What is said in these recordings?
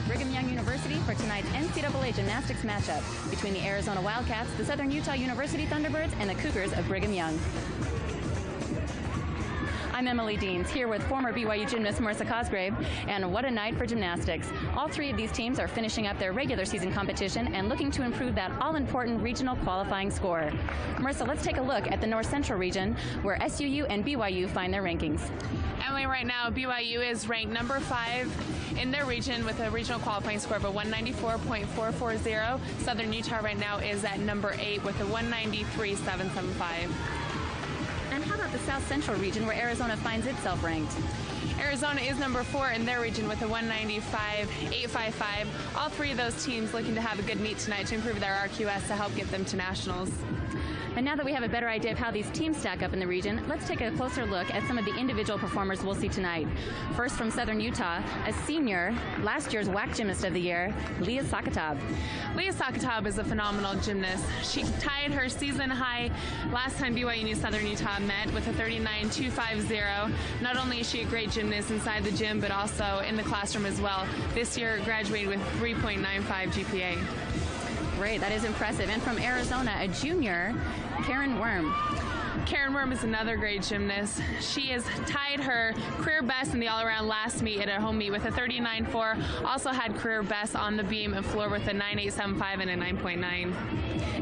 at Brigham Young University for tonight's NCAA gymnastics matchup between the Arizona Wildcats, the Southern Utah University Thunderbirds, and the Cougars of Brigham Young. I'm Emily Deans, here with former BYU gymnast Marissa Cosgrave, and what a night for gymnastics. All three of these teams are finishing up their regular season competition and looking to improve that all-important regional qualifying score. Marissa, let's take a look at the North Central region, where SUU and BYU find their rankings. Emily, right now, BYU is ranked number 5 in their region with a regional qualifying score of a 194.440. Southern Utah right now is at number 8 with a 193.775. And how about the South Central region, where Arizona finds itself ranked? Arizona is number 4 in their region with a 195.855. All three of those teams looking to have a good meet tonight to improve their RQS to help get them to nationals. And now that we have a better idea of how these teams stack up in the region, let's take a closer look at some of the individual performers we'll see tonight. First, from Southern Utah, a senior, last year's WAC Gymnast of the Year, Leah Sakatab. Leah Sakatab is a phenomenal gymnast. She tied her season high last time BYU and Southern Utah met with a 39.250. Not only is she a great gymnast inside the gym, but also in the classroom as well. This year, graduated with 3.95 GPA. Great, that is impressive. And from Arizona, a junior, Karen Worm. Karen Worm is another great gymnast. She has tied her career best in the all-around last meet at a home meet with a 39.4. Also had career best on the beam and floor with a 9.875 and a 9.9.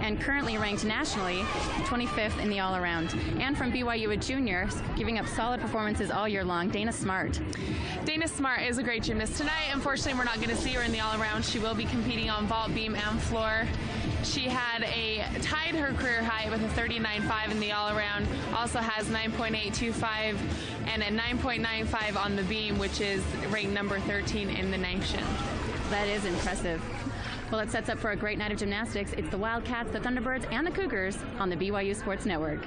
And currently ranked nationally 25th in the all-around. And from BYU, a junior, giving up solid performances all year long, Dana Smart. Dana Smart is a great gymnast. Tonight, unfortunately, we're not going to see her in the all-around. She will be competing on vault, beam, and floor. She had tied her career high with a 39.5 in the all-around. Also has 9.825 and a 9.95 on the beam, which is ranked number 13 in the nation. That is impressive. Well, it sets up for a great night of gymnastics. It's the Wildcats, the Thunderbirds, and the Cougars on the BYU Sports Network.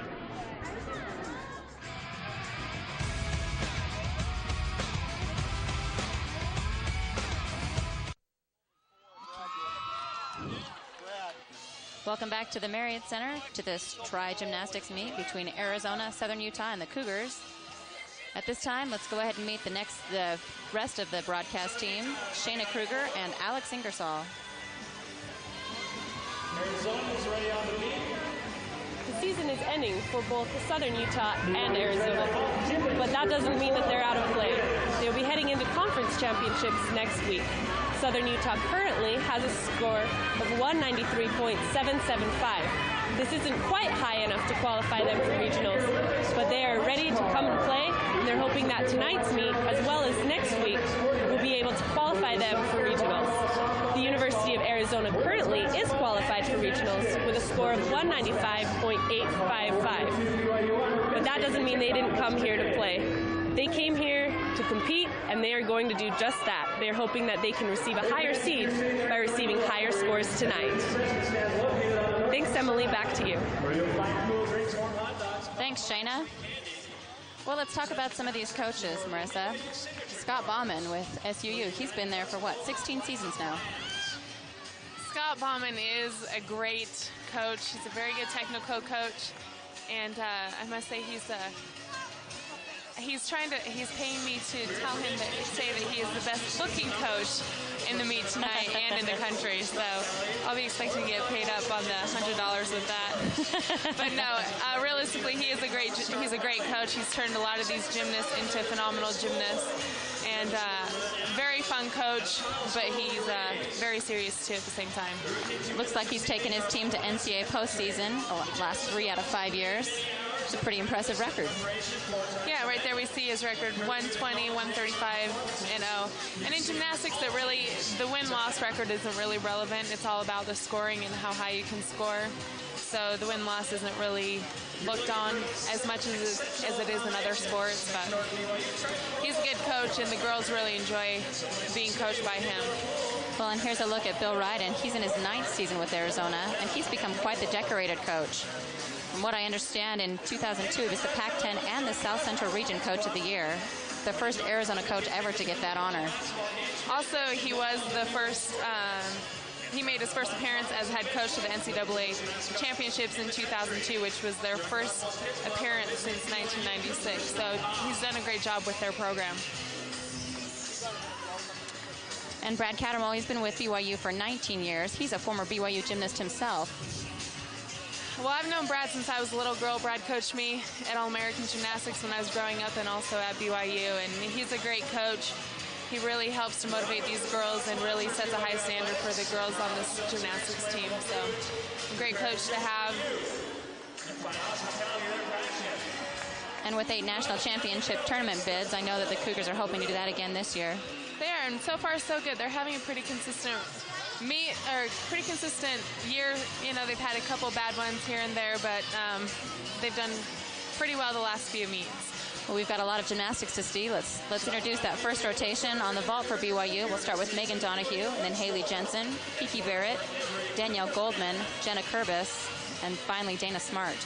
Welcome back to the Marriott Center to this tri-gymnastics meet between Arizona, Southern Utah, and the Cougars. At this time, let's go ahead and meet the rest of the broadcast team, Shayna Kruger and Alex Ingersoll. Arizona is ready on the beat. The season is ending for both Southern Utah and Arizona, but that doesn't mean that they're out of play. They'll be heading into conference championships next week. Southern Utah currently has a score of 193.775. This isn't quite high enough to qualify them for regionals, but they are ready to come and play, and they're hoping that tonight's meet, as well as next week, will be able to qualify them for regionals. The University of Arizona currently is qualified for regionals with a score of 195.855. But that doesn't mean they didn't come here to play. They came here to compete, and they are going to do just that. They're hoping that they can receive a higher seed by receiving higher scores tonight. Thanks, Emily. Back to you. Thanks, Shayna. Well, let's talk about some of these coaches, Marissa. Scott Bauman with SUU. He's been there for, what, 16 seasons now? Scott Bauman is a great coach. He's a very good technical coach, and I must say he's paying me to tell him say that he is the best looking coach in the meet tonight and in the country. So I'll be expecting to get paid up on the $100 with that. But no, realistically, he's a great coach. He's turned a lot of these gymnasts into phenomenal gymnasts, and very fun coach, but he's very serious too at the same time. Looks like he's taken his team to NCAA postseason the last 3 out of 5 years. It's a pretty impressive record. Yeah, right there we see his record, 120, 135-0. And in gymnastics, the win-loss record isn't really relevant. It's all about the scoring and how high you can score. So the win-loss isn't really looked on as much as it is in other sports. But he's a good coach, and the girls really enjoy being coached by him. Well, and here's a look at Bill Ryden. He's in his 9th season with Arizona, and he's become quite the decorated coach. From what I understand, in 2002, he was the Pac-10 and the South Central Region Coach of the Year, the first Arizona coach ever to get that honor. Also, he was the first, he made his first appearance as head coach of the NCAA Championships in 2002, which was their first appearance since 1996. So he's done a great job with their program. And Brad Cattermole, he's been with BYU for 19 years. He's a former BYU gymnast himself. Well, I've known Brad since I was a little girl. Brad coached me at All-American Gymnastics when I was growing up and also at BYU, and he's a great coach. He really helps to motivate these girls and really sets a high standard for the girls on this gymnastics team. So, a great coach to have. And with 8 national championship tournament bids, I know that the Cougars are hoping to do that again this year. They are, and so far so good. They're having a pretty consistent year. You know, they've had a couple bad ones here and there, but they've done pretty well the last few meets. Well, we've got a lot of gymnastics to see. Let's introduce that first rotation on the vault for BYU. We'll start with Megan Donahue, and then Haley Jensen, Kiki Barrett, Danielle Goldman, Jenna Kurbis, and finally Dana Smart.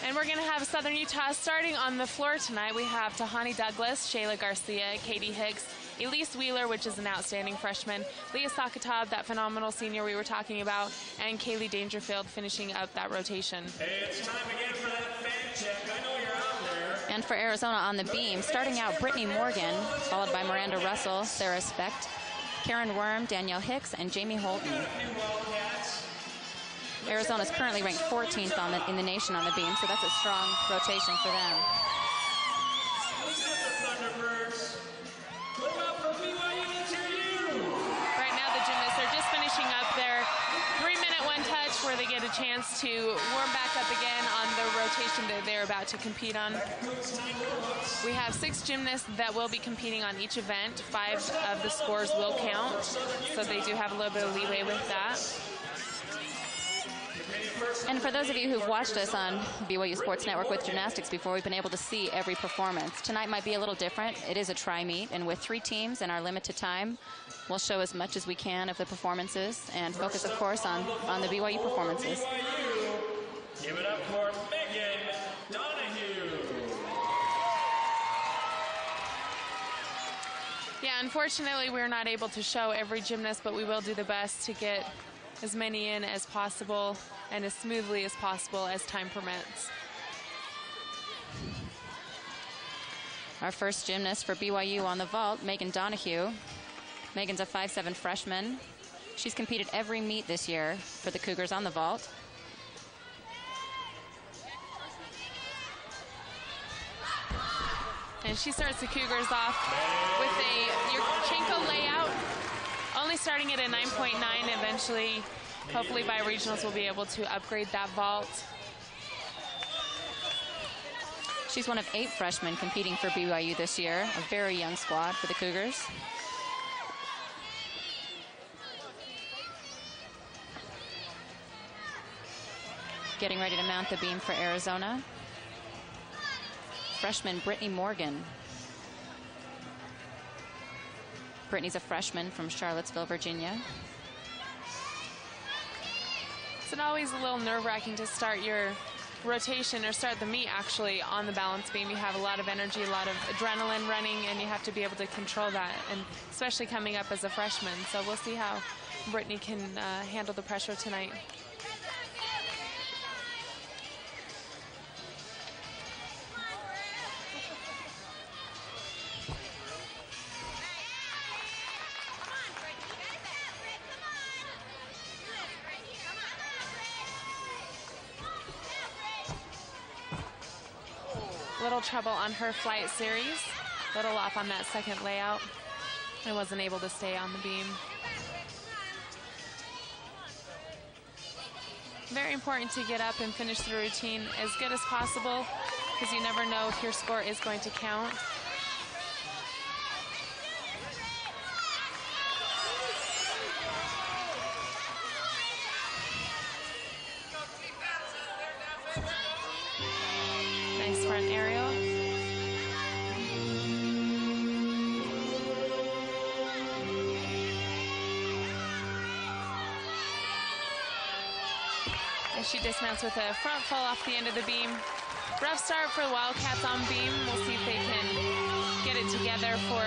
And we're going to have Southern Utah starting on the floor tonight. We have Tahani Douglas, Shayla Garcia, Katie Hicks, Elise Wheeler, which is an outstanding freshman, Leah Sakatab, that phenomenal senior we were talking about, and Kaylee Dangerfield finishing up that rotation. Hey, it's time again for that fan check. I know you're out there. And for Arizona on the beam, starting out Brittany Morgan, followed by Miranda Russell, Sarah Specht, Karen Worm, Danielle Hicks, and Jamie Holton. Arizona's currently ranked 14th in the nation on the beam, so that's a strong rotation for them. Right now the gymnasts are just finishing up their 3-minute one-touch where they get a chance to warm back up again on the rotation that they're about to compete on. We have 6 gymnasts that will be competing on each event. 5 of the scores will count, so they do have a little bit of leeway with that. And for those of you who've watched us on BYU Sports Network with gymnastics before, we've been able to see every performance. Tonight might be a little different. It is a tri-meet, and with 3 teams and our limited time, we'll show as much as we can of the performances and focus, of course, on the BYU performances. BYU. Give it up for Megan Donahue. Yeah, unfortunately, we're not able to show every gymnast, but we will do the best to get as many in as possible and as smoothly as possible as time permits. Our first gymnast for BYU on the vault, Megan Donahue. Megan's a 5'7" freshman. She's competed every meet this year for the Cougars on the vault. And she starts the Cougars off with a Yurchenko layout, only starting at a 9.9. Eventually, hopefully by regionals, we'll be able to upgrade that vault. She's one of 8 freshmen competing for BYU this year, a very young squad for the Cougars. Getting ready to mount the beam for Arizona. Freshman Brittany Morgan. Brittany's a freshman from Charlottesville, Virginia. It's always a little nerve-wracking to start your rotation or start the meet actually on the balance beam. You have a lot of energy, a lot of adrenaline running, and you have to be able to control that, and especially coming up as a freshman. So we'll see how Brittany can handle the pressure tonight. Little trouble on her flight series, little off on that second layout. I wasn't able to stay on the beam. Very important to get up and finish the routine as good as possible, because you never know if your score is going to count. Nice front aerial. And she dismounts with a front fall off the end of the beam. Rough start for the Wildcats on beam. We'll see if they can get it together for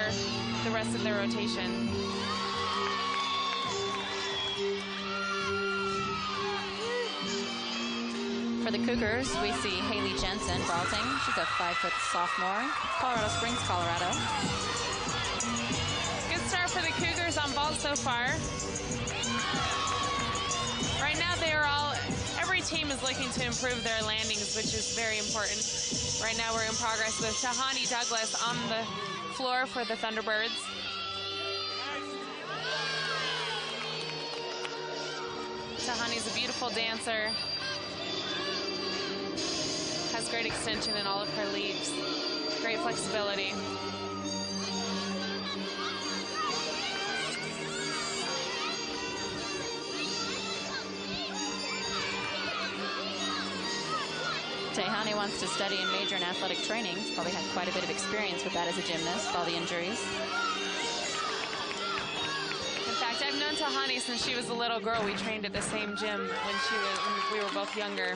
the rest of their rotation. For the Cougars, we see Haley Jensen vaulting. She's a 5-foot sophomore, Colorado Springs, Colorado. Good start for the Cougars on vault so far. Right now every team is looking to improve their landings, which is very important. Right now we're in progress with Tahani Douglas on the floor for the Thunderbirds. Tahani's a beautiful dancer. Has great extension in all of her leaps. Great flexibility. Tahani wants to study and major in athletic training. She's probably had quite a bit of experience with that as a gymnast, with all the injuries. In fact, I've known Tahani since she was a little girl. We trained at the same gym when we were both younger.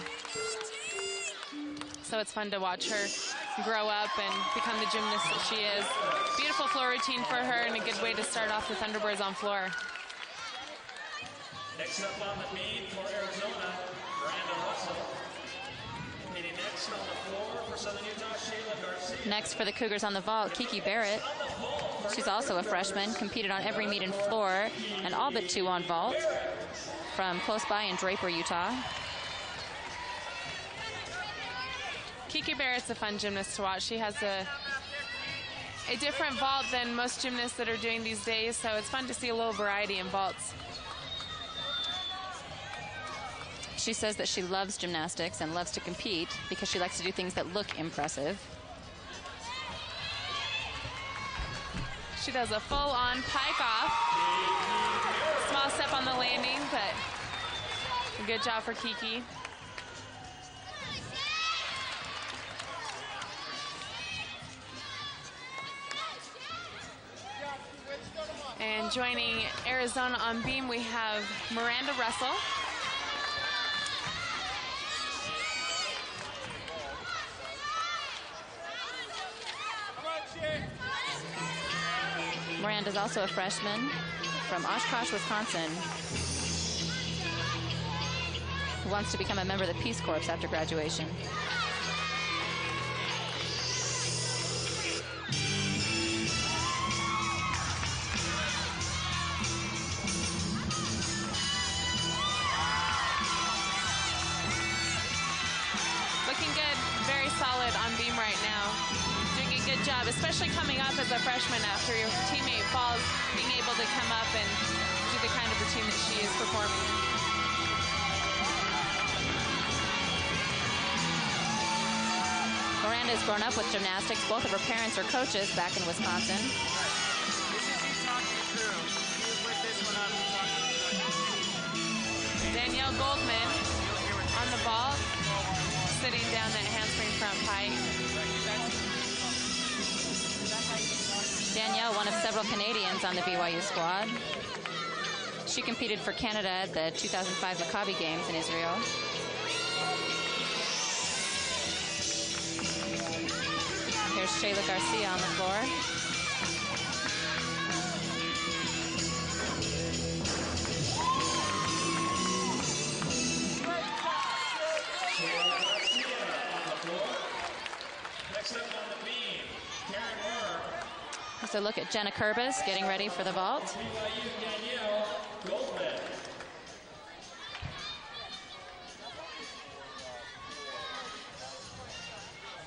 So it's fun to watch her grow up and become the gymnast that she is. Beautiful floor routine for her and a good way to start off the Thunderbirds on floor. Next up on the beam for Arizona, Miranda Russell. Meeting next on the floor for Southern Utah, Shayla Garcia. Next for the Cougars on the vault, Kiki Barrett. She's also a freshman, competed on every meet and floor, and all but 2 on vault, from close by in Draper, Utah. Kiki Barrett's a fun gymnast to watch. She has a different vault than most gymnasts that are doing these days, so it's fun to see a little variety in vaults. She says that she loves gymnastics and loves to compete because she likes to do things that look impressive. She does a full-on pike off. Small step on the landing, but a good job for Kiki. And joining Arizona on beam, we have Miranda Russell. Miranda's also a freshman from Oshkosh, Wisconsin, who wants to become a member of the Peace Corps after graduation. Looking good, very solid on beam right now. Doing a good job, especially coming up as a freshman after your teammate falls, being able to come up and do the kind of routine that she is performing. Miranda has grown up with gymnastics. Both of her parents are coaches back in Wisconsin. Danielle Goldman on the ball, sitting down that handspring front pike. Danielle, one of several Canadians on the BYU squad. She competed for Canada at the 2005 Maccabi Games in Israel. Here's Shayla Garcia on the floor. Next up on the beam, Karen Moore. So look at Jenna Kurbis getting ready for the vault. BYU Danielle Goldman.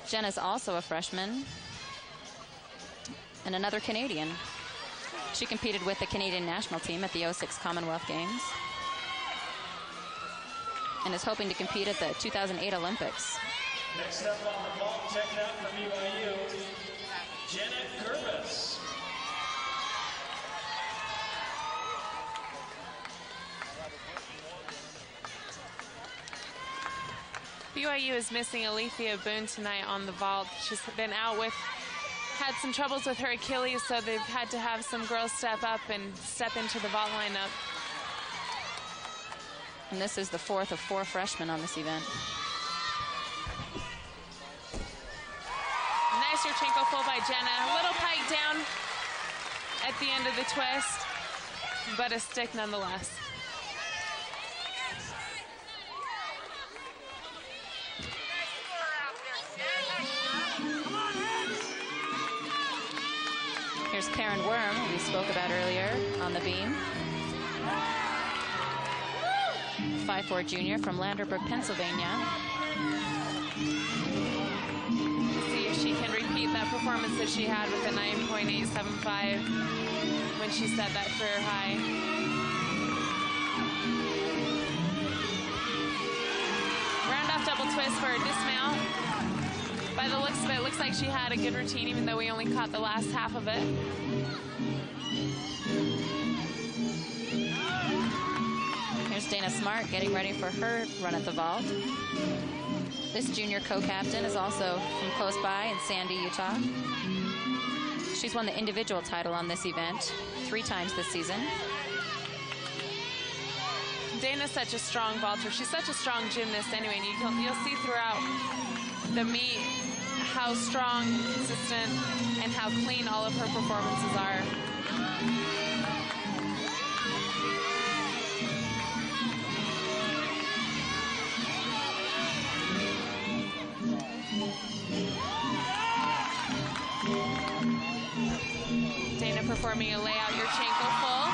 Jenna's also a freshman and another Canadian. She competed with the Canadian national team at the 06 Commonwealth Games and is hoping to compete at the 2008 Olympics. Next up on the vault, checking out for BYU, Janet Kurbis. BYU is missing Alethea Boone tonight on the vault. She's been out had some troubles with her Achilles, so they've had to have some girls step up and step into the vault lineup. And this is the 4th of 4 freshmen on this event. Nice Yurchenko full by Jenna. A little pike down at the end of the twist, but a stick nonetheless. Here's Karen Worm, who we spoke about earlier on the beam. 5'4" junior from Landerbrook, Pennsylvania. See if she can repeat that performance that she had with the 9.875 when she set that career high. Round off double twist for a dismount. By the looks of it, looks like she had a good routine, even though we only caught the last half of it. Here's Dana Smart getting ready for her run at the vault. This junior co-captain is also from close by in Sandy, Utah. She's won the individual title on this event 3 times this season. Dana's such a strong vaulter. She's such a strong gymnast anyway, and you'll see throughout the meet how strong, consistent, and how clean all of her performances are. Dana performing a layout Yurchenko full.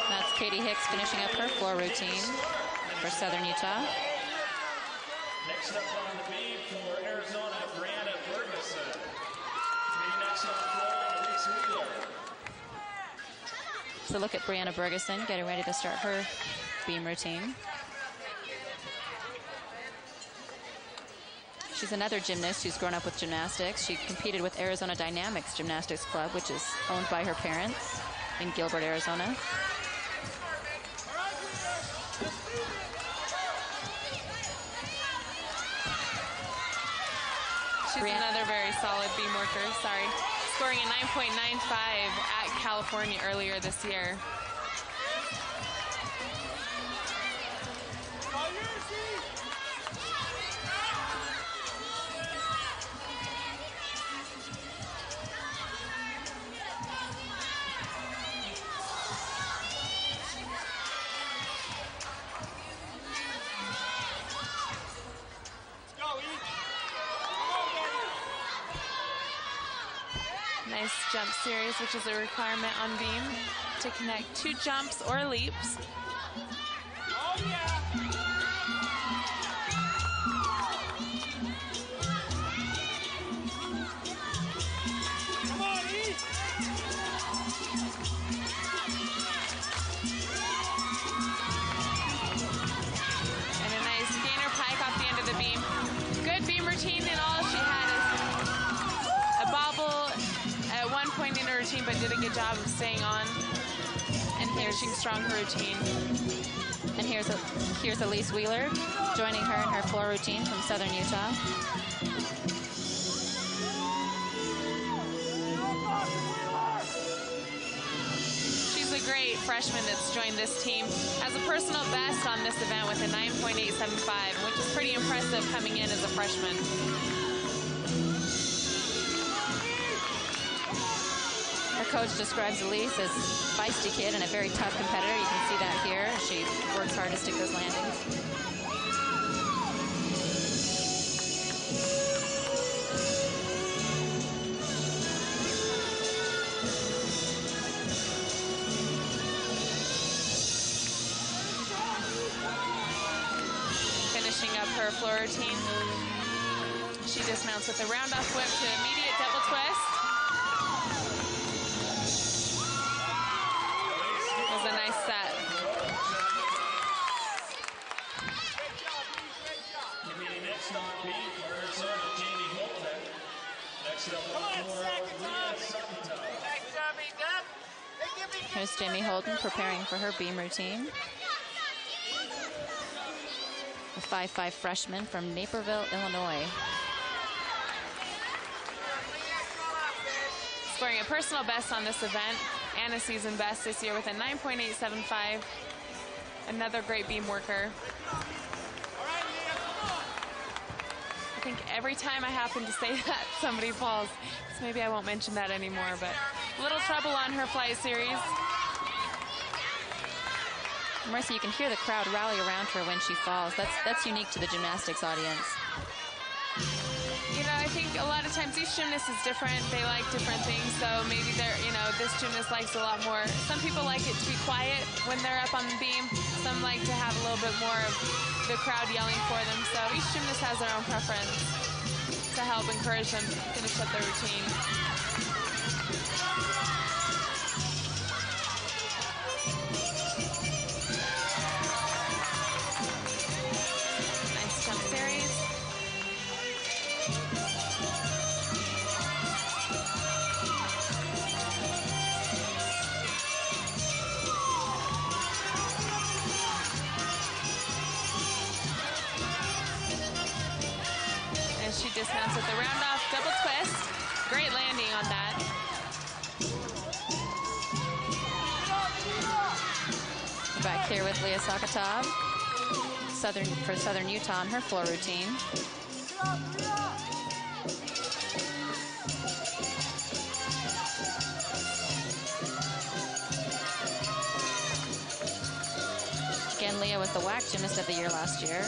That's Katie Hicks finishing up her floor routine for Southern Utah. Next up on the beam for Arizona, Brianna Bergeson. Meeting next on the floor, Elise Wheeler. So look at Brianna Bergeson getting ready to start her beam routine. She's another gymnast who's grown up with gymnastics. She competed with Arizona Dynamics Gymnastics Club, which is owned by her parents in Gilbert, Arizona. She's another very solid beam worker, scoring a 9.95 at California earlier this year. Nice jump series, which is a requirement on beam to connect 2 jumps or leaps. Oh, yeah. Come on, E. And a nice gainer pike off the end of the beam. Good beam routine, and all she had is a bobble at one point in her routine, but did a good job of staying on and finishing strong her routine. And here's Elise Wheeler joining her in her floor routine from Southern Utah. She's a great freshman that's joined this team. Has a personal best on this event with a 9.875, which is pretty impressive coming in as a freshman. Her coach describes Elise as a feisty kid and a very tough competitor. You can see that here. She works hard to stick those landings. Finishing up her floor routine. She dismounts with a round-off whip to immediate double twist. It was a nice set. Competing next on beam for Arizona, Jamie Holden. Next up on the floor, Leah Sutton. Here's Jamie Holden preparing for her beam routine. A 5'5" freshman from Naperville, Illinois. Scoring a personal best on this event and a season best this year with a 9.875. Another great beam worker. I think every time I happen to say that, somebody falls. So maybe I won't mention that anymore, but a little trouble on her flight series. Marissa, you can hear the crowd rally around her when she falls. That's unique to the gymnastics audience. You know, I think a lot of times each gymnast is different. They like different things, so maybe they're, you know, this gymnast likes a lot more. Some people like it to be quiet when they're up on the beam. Some like to have a little bit more of the crowd yelling for them. So each gymnast has their own preference to help encourage them to finish up their routine. Nice jump series. She dismounts with the round off double twist. Great landing on that. We're back here with Leah Sakatov, for Southern Utah on her floor routine. Again, Leah was the WAC Gymnast of the Year last year.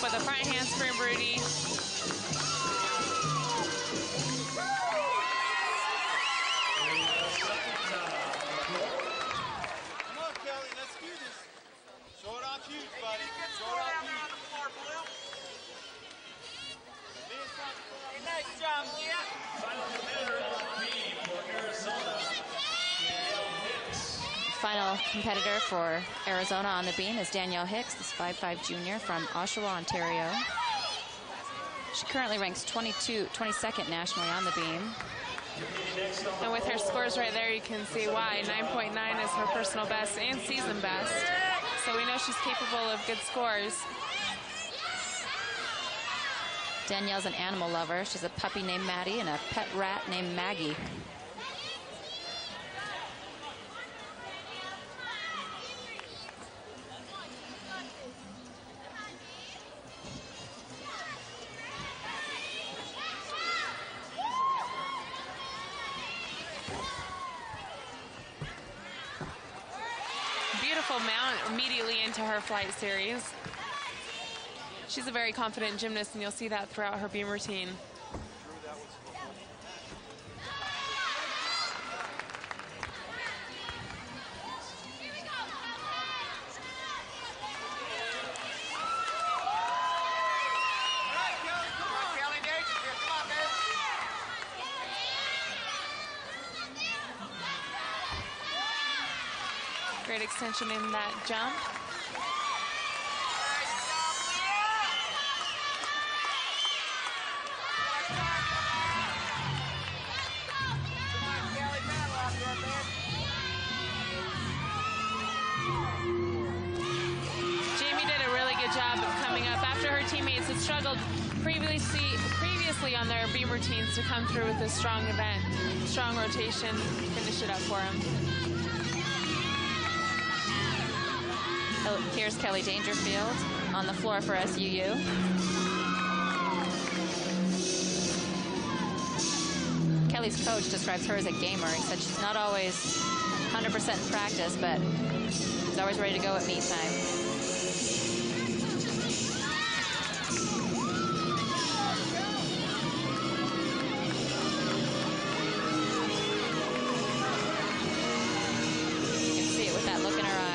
With a front handspring Rudy. Come on, Kelly, let's do this. Show it off huge, buddy. Show it off huge. Nice job, Leah. Final competitor on the beam for Arizona, Danielle Hicks. Final competitor for Arizona on the beam is Danielle Hicks, this 5'5" junior from Oshawa, Ontario. She currently ranks 22nd nationally on the beam. And with her scores right there, you can see why. 9.9 is her personal best and season best. So we know she's capable of good scores. Danielle's an animal lover. She's a puppy named Maddie and a pet rat named Maggie. Beautiful mount immediately into her flight series. She's a very confident gymnast, and you'll see that throughout her beam routine. Great extension in that jump. Jamie did a really good job of coming up after her teammates had struggled previously on their beam routines to come through with this strong event, strong rotation, finish it up for them. Here's Kelly Dangerfield on the floor for SUU. Kelly's coach describes her as a gamer. He said she's not always 100% in practice, but she's always ready to go at meet time. You can see it with that look in her eye.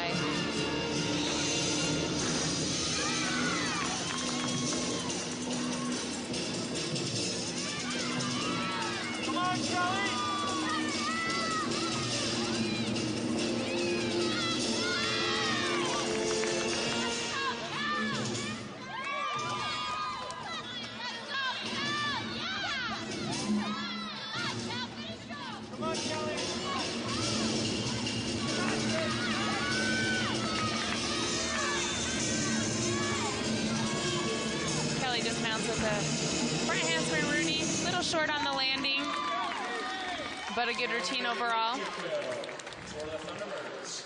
Kelly dismounts with a front handspring Rudy. Little short on the landing, but a good routine overall. For the Thunderbirds.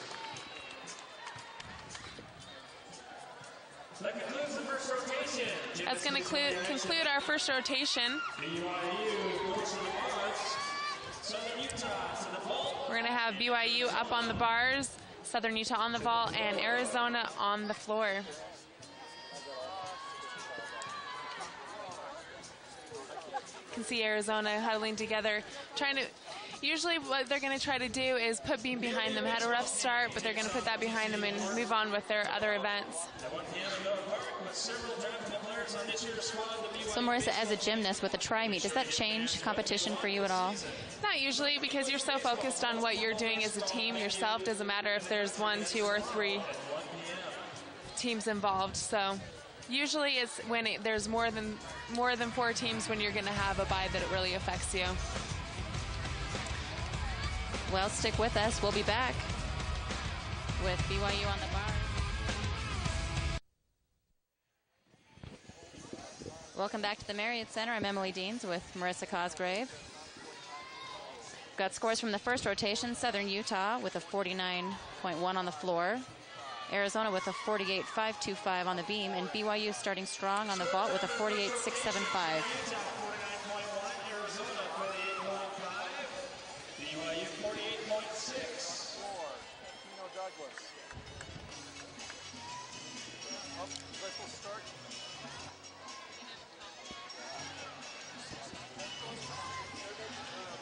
That concludes the first rotation. That's going to conclude our first rotation. We're going to have BYU up on the bars, Southern Utah on the vault, and Arizona on the floor. You can see Arizona huddling together, trying to. Usually what they're going to try to do is put beam behind them. Had a rough start, but they're going to put that behind them and move on with their other events. So Marissa, as a gymnast with a tri-meet, does that change competition for you at all? Not usually, because you're so focused on what you're doing as a team yourself. Doesn't matter if there's 1, 2, or 3 teams involved. So usually it's when there's more than 4 teams when you're going to have a bye that it really affects you. Well, stick with us. We'll be back with BYU on the bar. Welcome back to the Marriott Center. I'm Emily Deans with Marissa Cosgrave. Got scores from the first rotation. Southern Utah with a 49.1 on the floor. Arizona with a 48.525 on the beam. And BYU starting strong on the vault with a 48.675. BYU 48.6.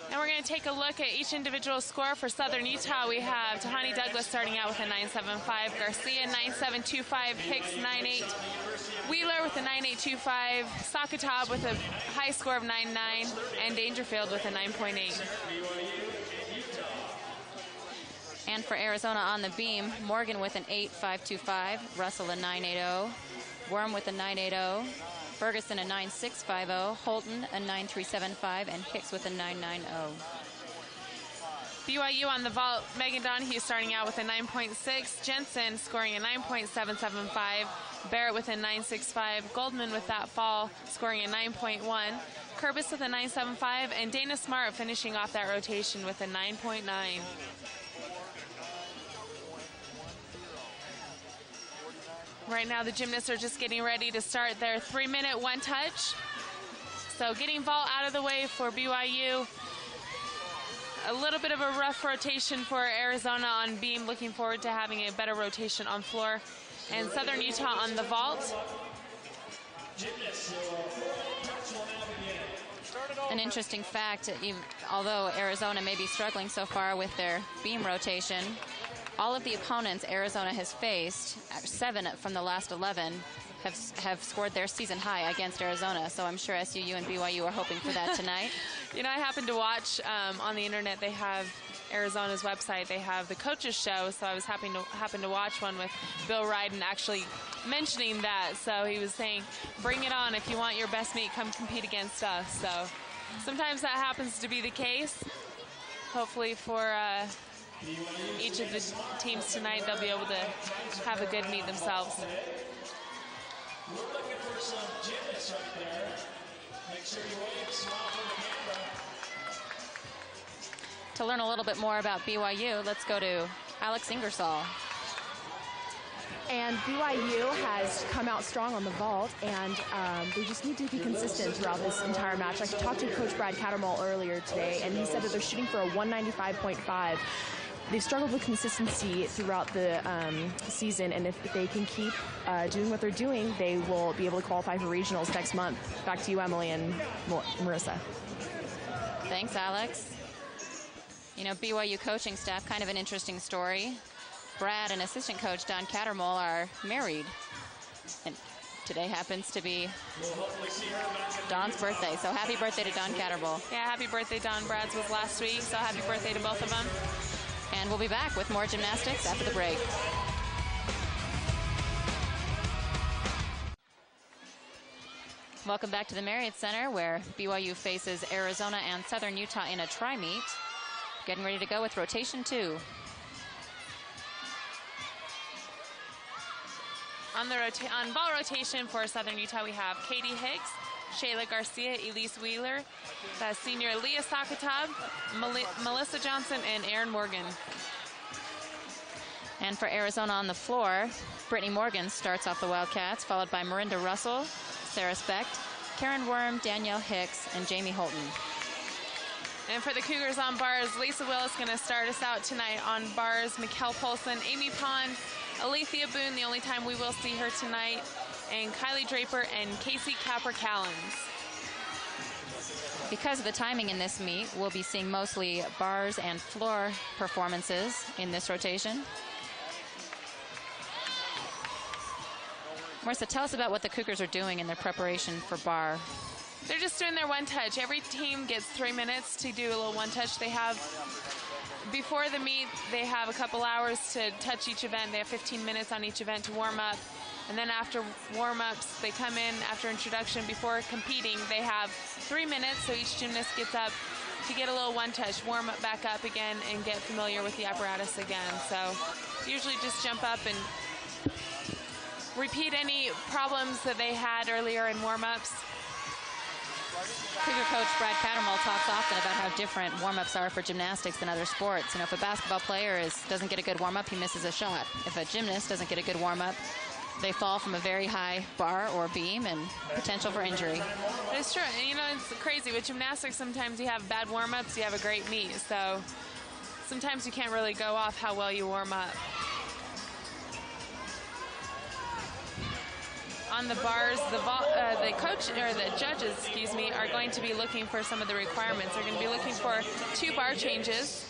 And we're going to take a look at each individual score. For Southern Utah, we have Tahani Douglas starting out with a 9.75, Garcia 9.725, Hicks 9.8, Wheeler with a 9.825, Sakatab with a high score of 9.9, and Dangerfield with a 9.8. And for Arizona on the beam, Morgan with an 8.525, Russell a 9.80, Worm with a 9.80, Ferguson a 9.650, Holton a 9.375, and Hicks with a 9.90. BYU on the vault, Megan Donahue starting out with a 9.6, Jensen scoring a 9.775, Barrett with a 9.65, Goldman with that fall scoring a 9.1, Kurbis with a 9.75, and Dana Smart finishing off that rotation with a 9.9. Right now the gymnasts are just getting ready to start their 3-minute one-touch. So getting vault out of the way for BYU. A little bit of a rough rotation for Arizona on beam. Looking forward to having a better rotation on floor. And Southern Utah on the vault. An interesting fact, although Arizona may be struggling so far with their beam rotation, all of the opponents Arizona has faced, 7 from the last 11, have scored their season high against Arizona. So I'm sure SUU and BYU are hoping for that tonight. You know, I happened to watch on the internet, they have Arizona's website, they have the coaches show, so I was happened to watch one with Bill Ryden actually mentioning that. So he was saying, bring it on. If you want your best meet, come compete against us. So sometimes that happens to be the case. Hopefully for each of the teams tonight, they'll be able to have a good meet themselves. We're looking for some gymnasts right there. Make sure you wave, smile for the camera. To learn a little bit more about BYU, let's go to Alex Ingersoll. And BYU has come out strong on the vault, and they just need to be consistent throughout this entire match. I talked to Coach Brad Cattermole earlier today, and he said that they're shooting for a 195.5. They've struggled with consistency throughout the season, and if they can keep doing what they're doing, they will be able to qualify for regionals next month. Back to you, Emily and Marissa. Thanks, Alex. You know, BYU coaching staff, kind of an interesting story. Brad and assistant coach Don Cattermole are married, and today happens to be Don's birthday. So happy birthday to Don Cattermole. Yeah, happy birthday, Don. Brad's was last week, so happy birthday to both of them. And we'll be back with more gymnastics after the break. Welcome back to the Marriott Center, where BYU faces Arizona and Southern Utah in a tri-meet. Getting ready to go with rotation 2. On ball rotation for Southern Utah, we have Katie Hicks, Shayla Garcia, Elise Wheeler, senior Leah Sakatab, Melissa Johnson, and Erin Morgan. And for Arizona on the floor, Brittany Morgan starts off the Wildcats, followed by Marinda Russell, Sarah Specht, Karen Worm, Danielle Hicks, and Jamie Holton. And for the Cougars on bars, Lisa Willis going to start us out tonight on bars. Mikkel Polson, Amy Pond, Alethea Boone, the only time we will see her tonight, and Kylie Draper and Casey Capper-Callens. Because of the timing in this meet, we'll be seeing mostly bars and floor performances in this rotation. Marissa, tell us about what the Cougars are doing in their preparation for bar. They're just doing their one touch. Every team gets 3 minutes to do a little one touch. They have, before the meet, they have a couple hours to touch each event. They have 15 minutes on each event to warm up. And then after warm-ups, they come in after introduction. Before competing, they have 3 minutes, so each gymnast gets up to get a little one-touch, warm up back up again, and get familiar with the apparatus again. So usually just jump up and repeat any problems that they had earlier in warm-ups. Cougar coach Brad Cattermole talks often about how different warm-ups are for gymnastics than other sports. You know, if a basketball player doesn't get a good warm-up, he misses a shot. If a gymnast doesn't get a good warm-up, they fall from a very high bar or beam and potential for injury. It's true. And, you know, it's crazy. With gymnastics, sometimes you have bad warm-ups, you have a great meet. So sometimes you can't really go off how well you warm up. On the bars, the coach or the judges, excuse me, are going to be looking for some of the requirements. They're going to be looking for 2 bar changes,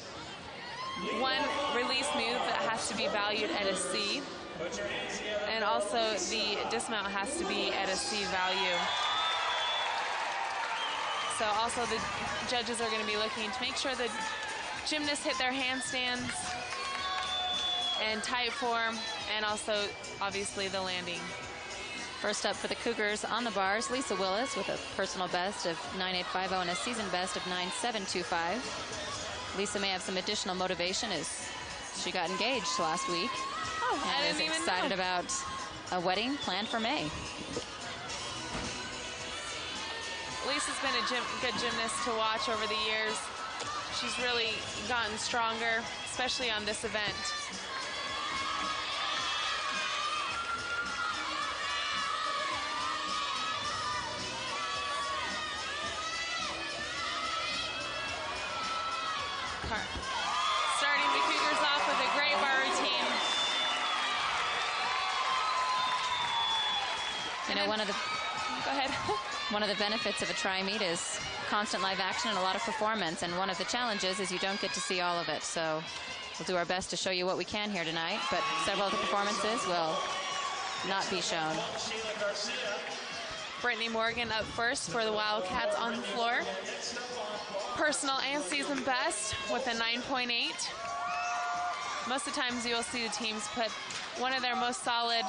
1 release move that has to be valued at a C, and also the dismount has to be at a C value. So also the judges are going to be looking to make sure the gymnasts hit their handstands and tight form, and also obviously the landing. First up for the Cougars on the bars, Lisa Willis with a personal best of 9.850 and a season best of 9.725. Lisa may have some additional motivation as she got engaged last week. Oh, I and didn't is even excited know. about a wedding planned for May. Lisa's been a good gymnast to watch over the years. She's really gotten stronger, especially on this event. Starting the Cougars off with a great bar routine. You know, Go ahead. One of the benefits of a tri-meet is constant live action and a lot of performance, and one of the challenges is you don't get to see all of it. So we'll do our best to show you what we can here tonight, but several of the performances will not be shown. Brittany Morgan up first for the Wildcats on the floor. Personal and season best with a 9.8. Most of the times you'll see the teams put one of their most solid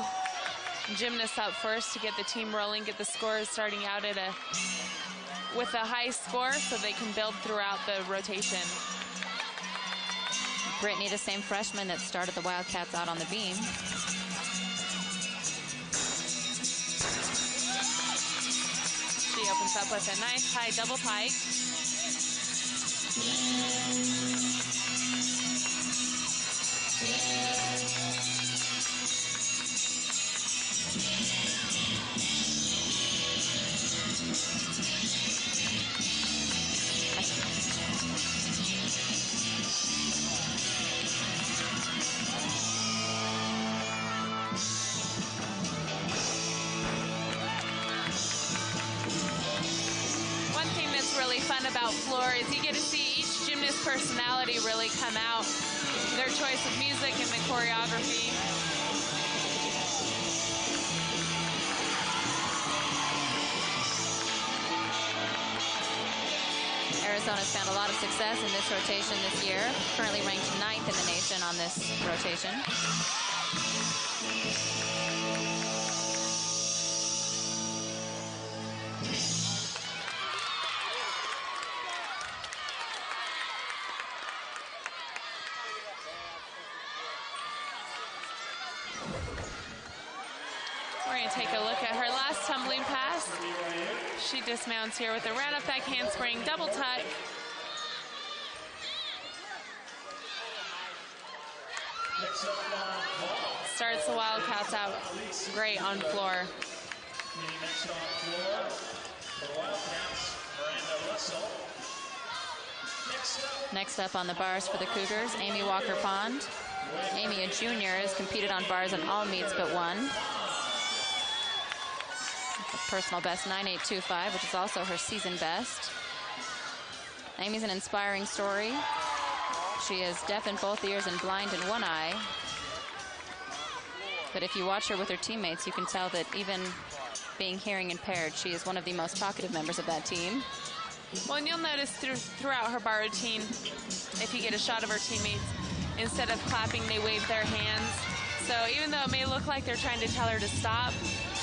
gymnasts up first to get the team rolling, get the scores starting out at with a high score so they can build throughout the rotation. Brittany, the same freshman that started the Wildcats out on the beam. She opens up with a nice high double pike. One thing that's really fun about floor is you get to see each gymnast personality really come out. Their choice of music and the choreography. Arizona's found a lot of success in this rotation this year, currently ranked 9th in the nation on this rotation. We're going to take a look at her last tumbling pass. She dismounts here with a round up back handspring, double tuck. Starts the Wildcats out great on floor. Meeting next on the floor for the Wildcats, Miranda Russell. Next up on the bars for the Cougars, Amy Walker-Pond. Amy, a junior, has competed on bars in all meets but one. A personal best 9.825, which is also her season best. Amy's an inspiring story. She is deaf in both ears and blind in one eye. But if you watch her with her teammates, you can tell that even being hearing impaired, she is one of the most talkative members of that team. Well, and you'll notice throughout her bar routine, if you get a shot of her teammates, instead of clapping, they wave their hands. So even though it may look like they're trying to tell her to stop,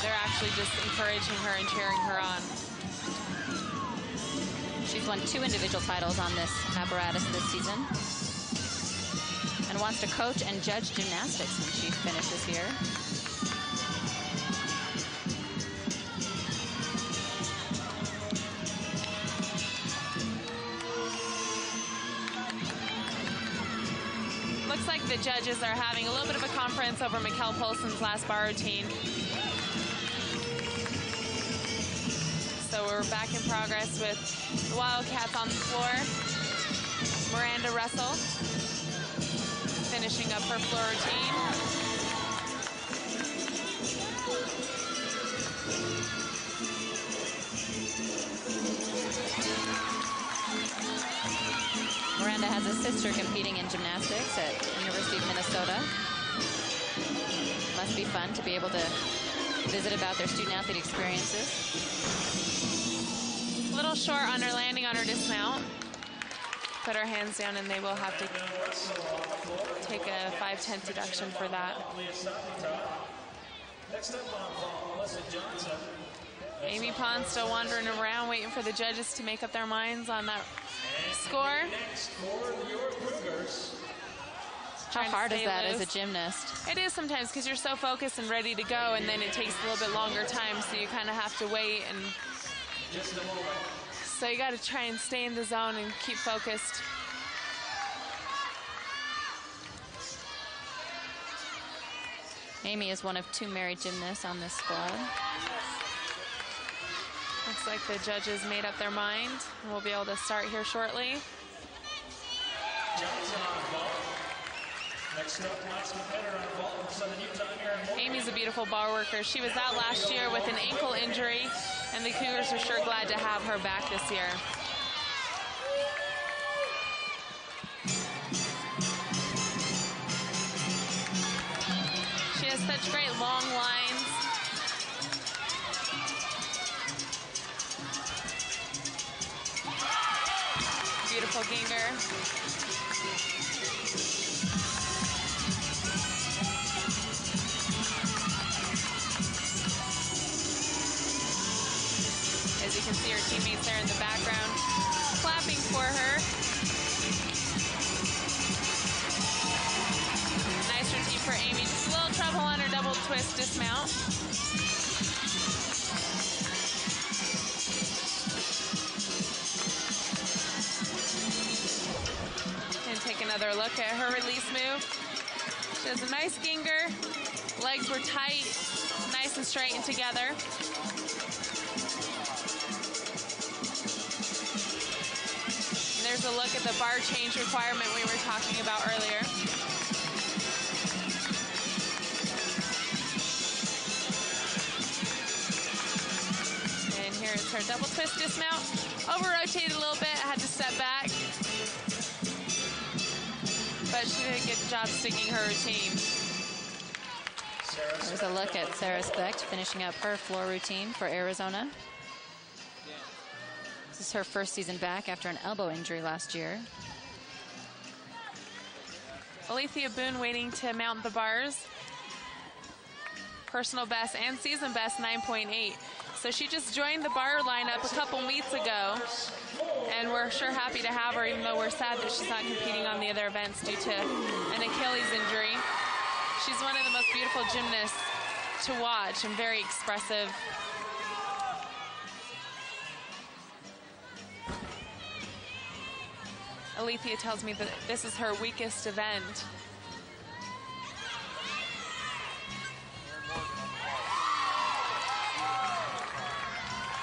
they're actually just encouraging her and cheering her on. She's won 2 individual titles on this apparatus this season and wants to coach and judge gymnastics when she finishes here. Looks like the judges are having a little bit of a conference over Mikkel Poulsen's last bar routine. So we're back in progress with the Wildcats on the floor. Miranda Russell finishing up her floor routine. Miranda has a sister competing in gymnastics at University of Minnesota. Must be fun to be able to visit about their student-athlete experiences. A little short on her landing on her dismount. Put her hands down and they will have to take a 5/10 deduction for that. Next up on ball, Melissa Johnson. Amy Pond still wandering around waiting for the judges to make up their minds on that score. Next for your Cougars. How hard is that as a loose. gymnast? It is sometimes because you're so focused and ready to go, and then it takes a little bit longer time, so you kind of have to wait. And Just a moment. so you got to try and stay in the zone and keep focused. Amy is one of 2 married gymnasts on this squad. Looks like the judges made up their mind. We'll be able to start here shortly. Johnson on ball. Next up, last competitor on ball from Southern Utah, Aaron Moore. Amy's a beautiful bar worker. She was out last year with an ankle injury, and the Cougars are sure glad to have her back this year. She has such great long lines. Beautiful ginger. As you can see, her teammates there in the background clapping for her. Nice routine for Amy. Just a little trouble on her double twist dismount. And take another look at her release move. She has a nice ginger. Legs were tight, nice and straightened together. There's a look at the bar change requirement we were talking about earlier. And here is her double twist dismount. Over-rotated a little bit, had to step back. But she did a good job sticking her routine. There's a look at Sarah Specht finishing up her floor routine for Arizona. This is her first season back after an elbow injury last year. Alethea Boone waiting to mount the bars. Personal best and season best 9.8. So she just joined the bar lineup a couple meets ago. And we're sure happy to have her, even though we're sad that she's not competing on the other events due to an Achilles injury. She's one of the most beautiful gymnasts to watch and very expressive. Alethea tells me that this is her weakest event.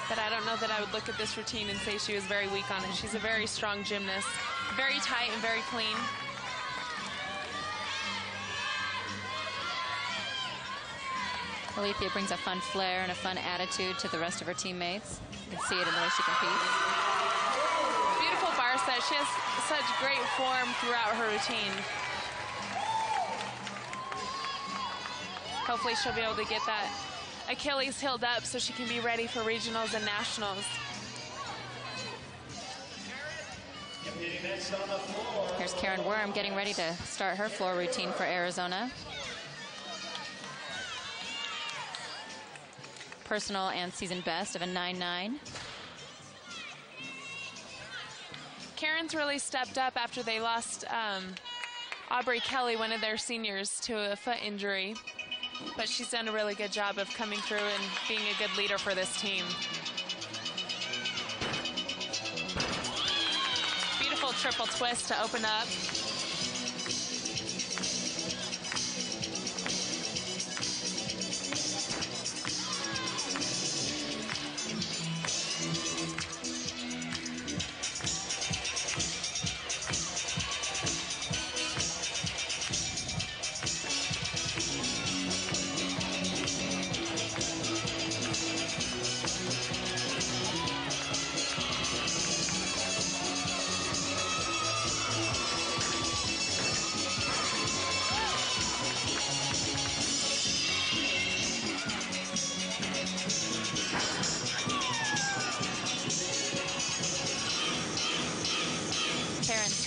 but I don't know that I would look at this routine and say she was very weak on it. She's a very strong gymnast, very tight and very clean. Alethea brings a fun flair and a fun attitude to the rest of her teammates. You can see it in the way she competes. Beautiful bar set. She has such great form throughout her routine. Hopefully she'll be able to get that Achilles healed up so she can be ready for regionals and nationals. Here's Karen Worm getting ready to start her floor routine for Arizona. Personal and season best of a 9.9. Karen's really stepped up after they lost Aubrey Kelly, one of their seniors, to a foot injury. But she's done a really good job of coming through and being a good leader for this team. Beautiful triple twist to open up.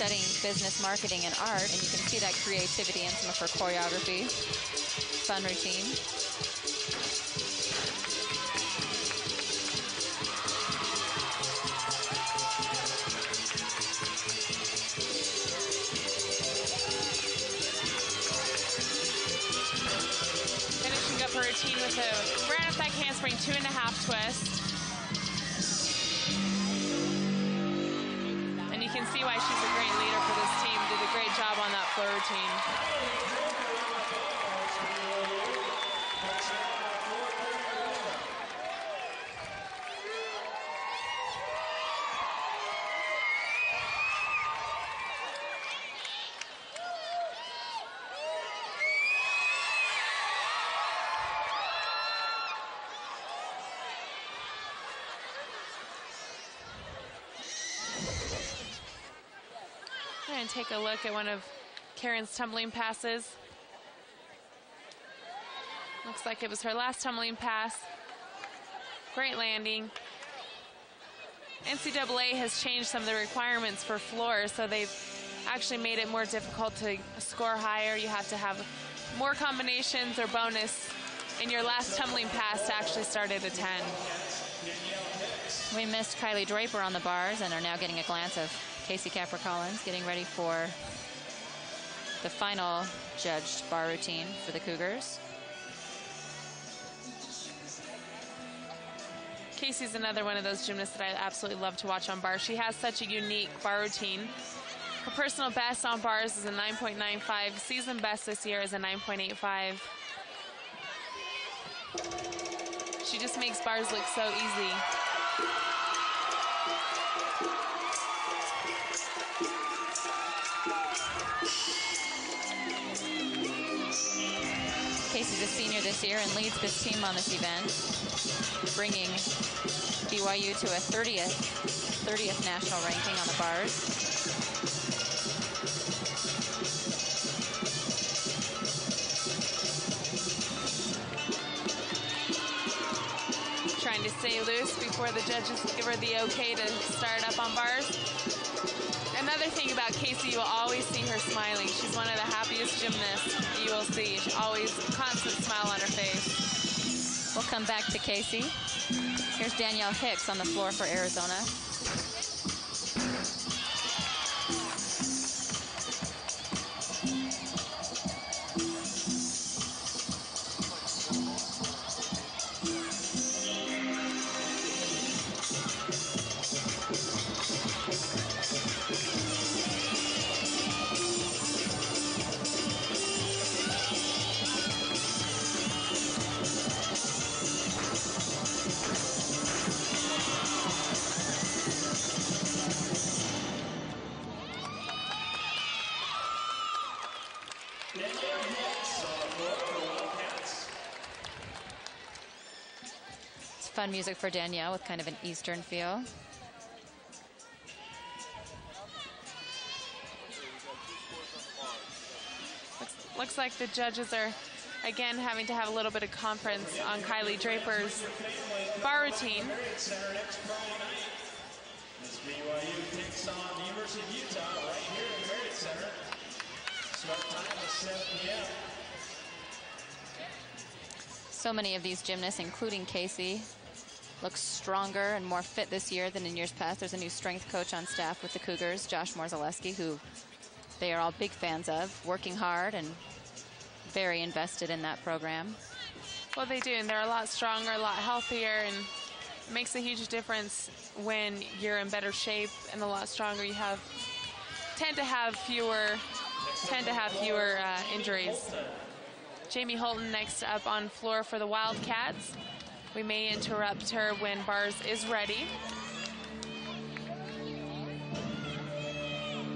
Studying business, marketing, and art, and you can see that creativity in some of her choreography. Fun routine. Finishing up her routine with a granite back handspring 2.5 twist. You can see why she's a great leader for this team. Did a great job on that floor routine. And take a look at one of Karen's tumbling passes. Looks like it was her last tumbling pass. Great landing. NCAA has changed some of the requirements for floors, so they've actually made it more difficult to score higher. You have to have more combinations or bonus in your last tumbling pass to actually start at a 10. We missed Kylie Draper on the bars and are now getting a glance of Casey Capra-Collins getting ready for the final judged bar routine for the Cougars. Casey's another one of those gymnasts that I absolutely love to watch on bars. She has such a unique bar routine. Her personal best on bars is a 9.95. Season best this year is a 9.85. She just makes bars look so easy. Casey's a senior this year and leads this team on this event, bringing BYU to a 30th national ranking on the bars. Trying to stay loose before the judges give her the okay to start up on bars. Another thing about Casey, you will always see her smiling. She's one of the happiest gymnasts you will see. She always constant smile on her face. We'll come back to Casey. Here's Danielle Hicks on the floor for Arizona. fun music for Danielle with kind of an Eastern feel. Looks like the judges are, again, having to have a little bit of conference on Kylie Draper's bar routine. BYU takes on the University of Utah right here in the Meredith Center. Start time is 7 p.m. So many of these gymnasts, including Casey, look stronger and more fit this year than in years past. There's a new strength coach on staff with the Cougars, Josh Morzaleski, who they are all big fans of, working hard and very invested in that program. Well, they do, and they're a lot stronger, a lot healthier, and it makes a huge difference when you're in better shape and a lot stronger. You tend to have fewer injuries. Jamie Holton next up on floor for the Wildcats. We may interrupt her when bars is ready,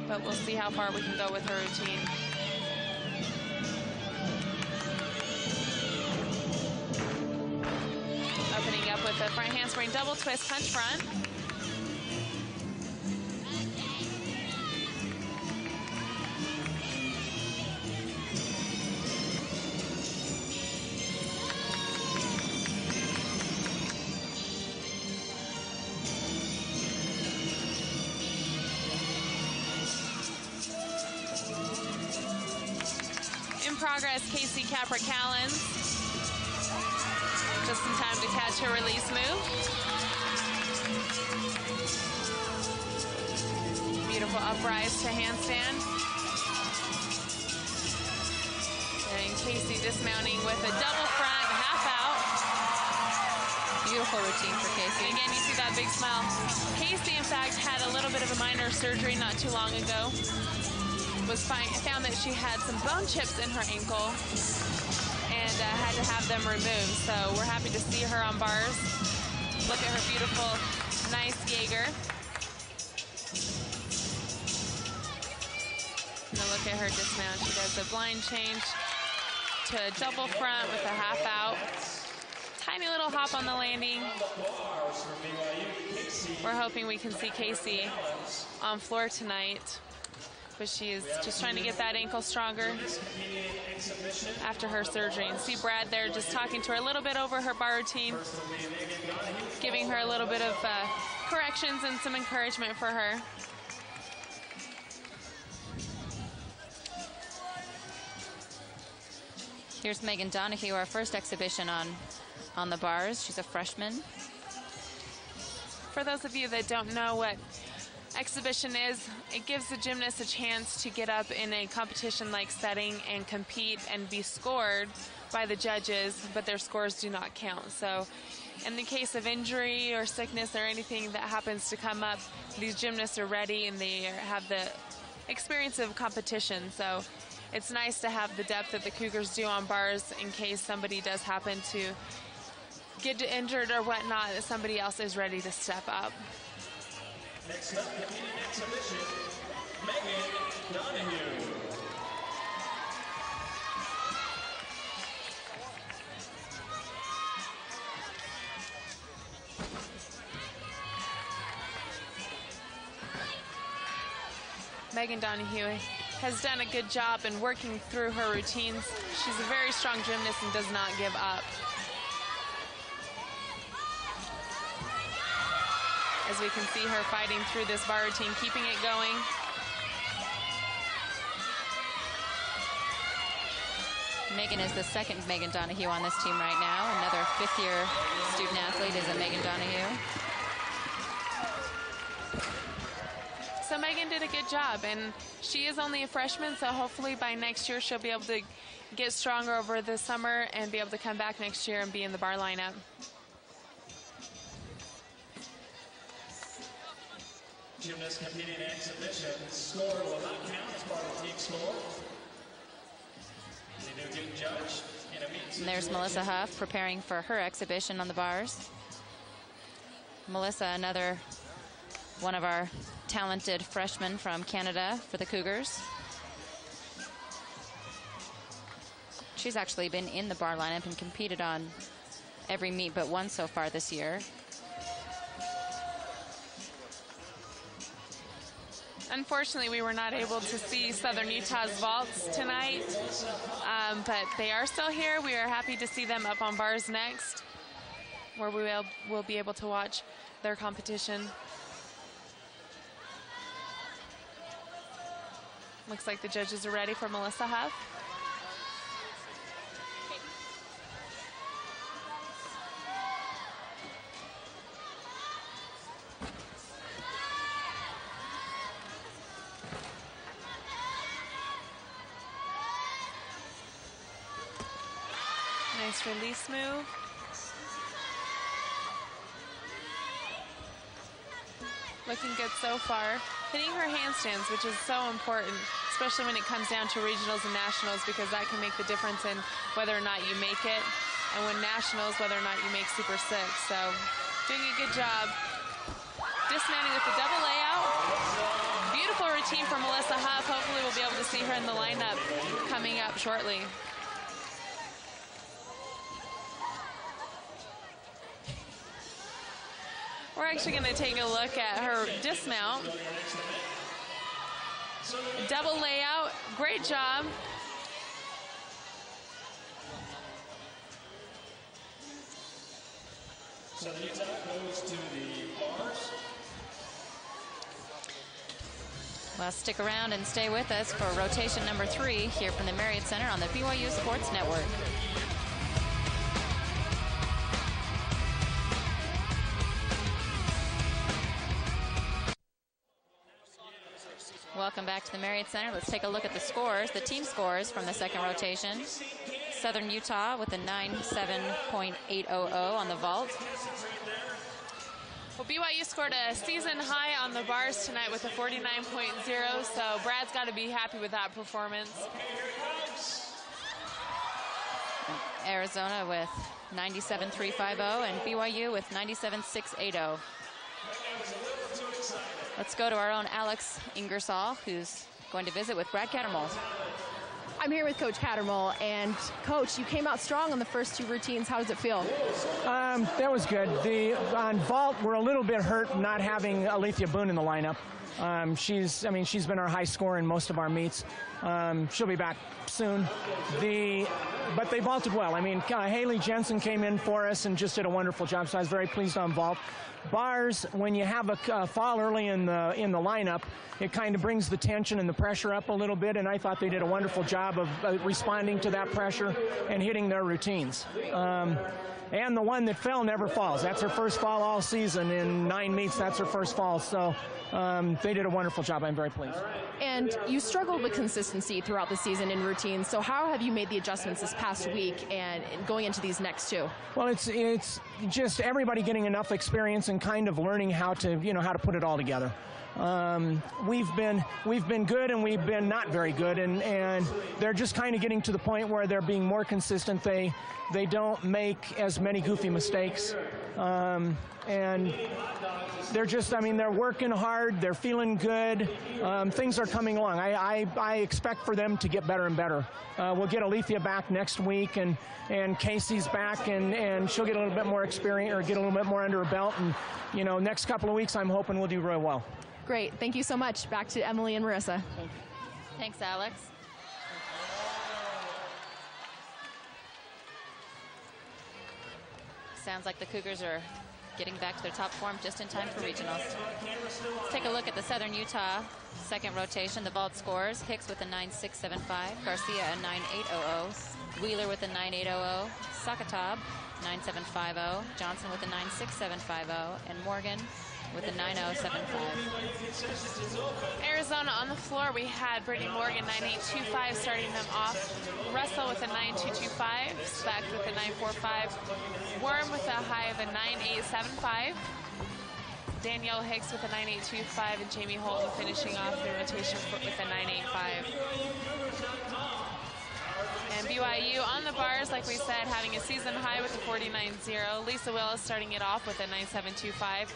but we'll see how far we can go with her routine. Opening up with a front handspring double twist punch front. In progress, Casey Capra-Callens. Just in time to catch her release move. Beautiful uprise to handstand. And Casey dismounting with a double front, half out. Beautiful routine for Casey. And again, you see that big smile. Casey, in fact, had a little bit of a minor surgery not too long ago. Found that she had some bone chips in her ankle and had to have them removed. So we're happy to see her on bars. Look at her beautiful, nice Jaeger. And then look at her dismount. She does a blind change to a double front with a half out. Tiny little hop on the landing. We're hoping we can see Casey on floor tonight, but she is just trying to get that ankle stronger after her surgery. And see Brad there just talking to her a little bit over her bar routine, giving her a little bit of corrections and some encouragement for her. Here's Megan Donahue, our first exhibition on the bars. She's a freshman. For those of you that don't know what exhibition is, it gives the gymnast a chance to get up in a competition-like setting and compete and be scored by the judges, but their scores do not count. So in the case of injury or sickness or anything that happens to come up, these gymnasts are ready and they have the experience of competition. So it's nice to have the depth that the Cougars do on bars in case somebody does happen to get injured or whatnot, that somebody else is ready to step up. Next up, competing exhibition, Megan Donahue. Megan Donahue has done a good job in working through her routines. She's a very strong gymnast and does not give up. As we can see her fighting through this bar routine, keeping it going. Megan is the second Megan Donahue on this team right now. Another fifth-year student athlete is a Megan Donahue. So Megan did a good job, and she is only a freshman, so hopefully by next year she'll be able to get stronger over the summer and be able to come back next year and be in the bar lineup. Gymnast competing in exhibition. Score will not count as part of the team score. The new team judge. And there's Melissa Huff preparing for her exhibition on the bars. Melissa, another one of our talented freshmen from Canada for the Cougars. She's actually been in the bar lineup and competed on every meet but one so far this year. Unfortunately, we were not able to see Southern Utah's vaults tonight, but they are still here. We are happy to see them up on bars next, where we will be able to watch their competition. Looks like the judges are ready for Melissa Huff. Nice release move. Looking good so far. Hitting her handstands, which is so important, especially when it comes down to regionals and nationals, because that can make the difference in whether or not you make it, and when nationals, whether or not you make Super 6. So doing a good job. Dismounting with the double layout. Beautiful routine from Melissa Huff. Hopefully we'll be able to see her in the lineup coming up shortly. We're actually going to take a look at her dismount. Double layout, great job. So the Utah goes to the bars. Well, stick around and stay with us for rotation number 3 here from the Marriott Center on the BYU Sports Network. Welcome back to the Marriott Center. Let's take a look at the scores, the team scores from the second rotation. Southern Utah with a 97.800 on the vault. Well, BYU scored a season high on the bars tonight with a 49.0, so Brad's got to be happy with that performance. Arizona with 97.350 and BYU with 97.680. Let's go to our own Alex Ingersoll, who's going to visit with Brad Cattermole. I'm here with Coach Cattermole, and Coach, you came out strong on the first 2 routines. How does it feel? That was good. On vault, we're a little bit hurt not having Alethea Boone in the lineup. She's been our high scorer in most of our meets. She'll be back soon. But they vaulted well. Haley Jensen came in for us and just did a wonderful job, so I was very pleased on vault. Bars, when you have a fall early in the lineup, it kind of brings the tension and the pressure up a little bit, and I thought they did a wonderful job of responding to that pressure and hitting their routines. And the one that fell never falls. That's her first fall all season. In 9 meets, that's her first fall. So they did a wonderful job. I'm very pleased. And you struggled with consistency throughout the season in routines. So how have you made the adjustments this past week and going into these next 2? Well, it's just everybody getting enough experience and kind of learning how to put it all together. We've been good and we've been not very good, and they're just kind of getting to the point where they're being more consistent. They don't make as many goofy mistakes, and they're just, they're working hard, they're feeling good, things are coming along. I expect for them to get better and better. We'll get Alethea back next week, and Casey's back, and she'll get a little bit more experience, or get a little bit more under her belt, and next couple of weeks I'm hoping we'll do real well. Great, thank you so much. Back to Emily and Marissa. Thanks, Alex. Sounds like the Cougars are getting back to their top form just in time for regionals. Let's take a look at the Southern Utah second rotation, the vault scores. Hicks with a 9.675, Garcia a 9.800, Wheeler with a 9.800, Sakatab 9.750, Johnson with a 9.6750, and Morgan with a 9.075. Arizona on the floor, we had Brittany Morgan 9.825 starting them off. Russell with a 9.225, Speck with a 9.45, Worm with a high of a 9.875, Danielle Hicks with a 9.825, and Jamie Holton finishing off the rotation with a 9.85. And BYU on the bars, like we said, having a season high with a 49.0. Lisa Willis starting it off with a 9.725.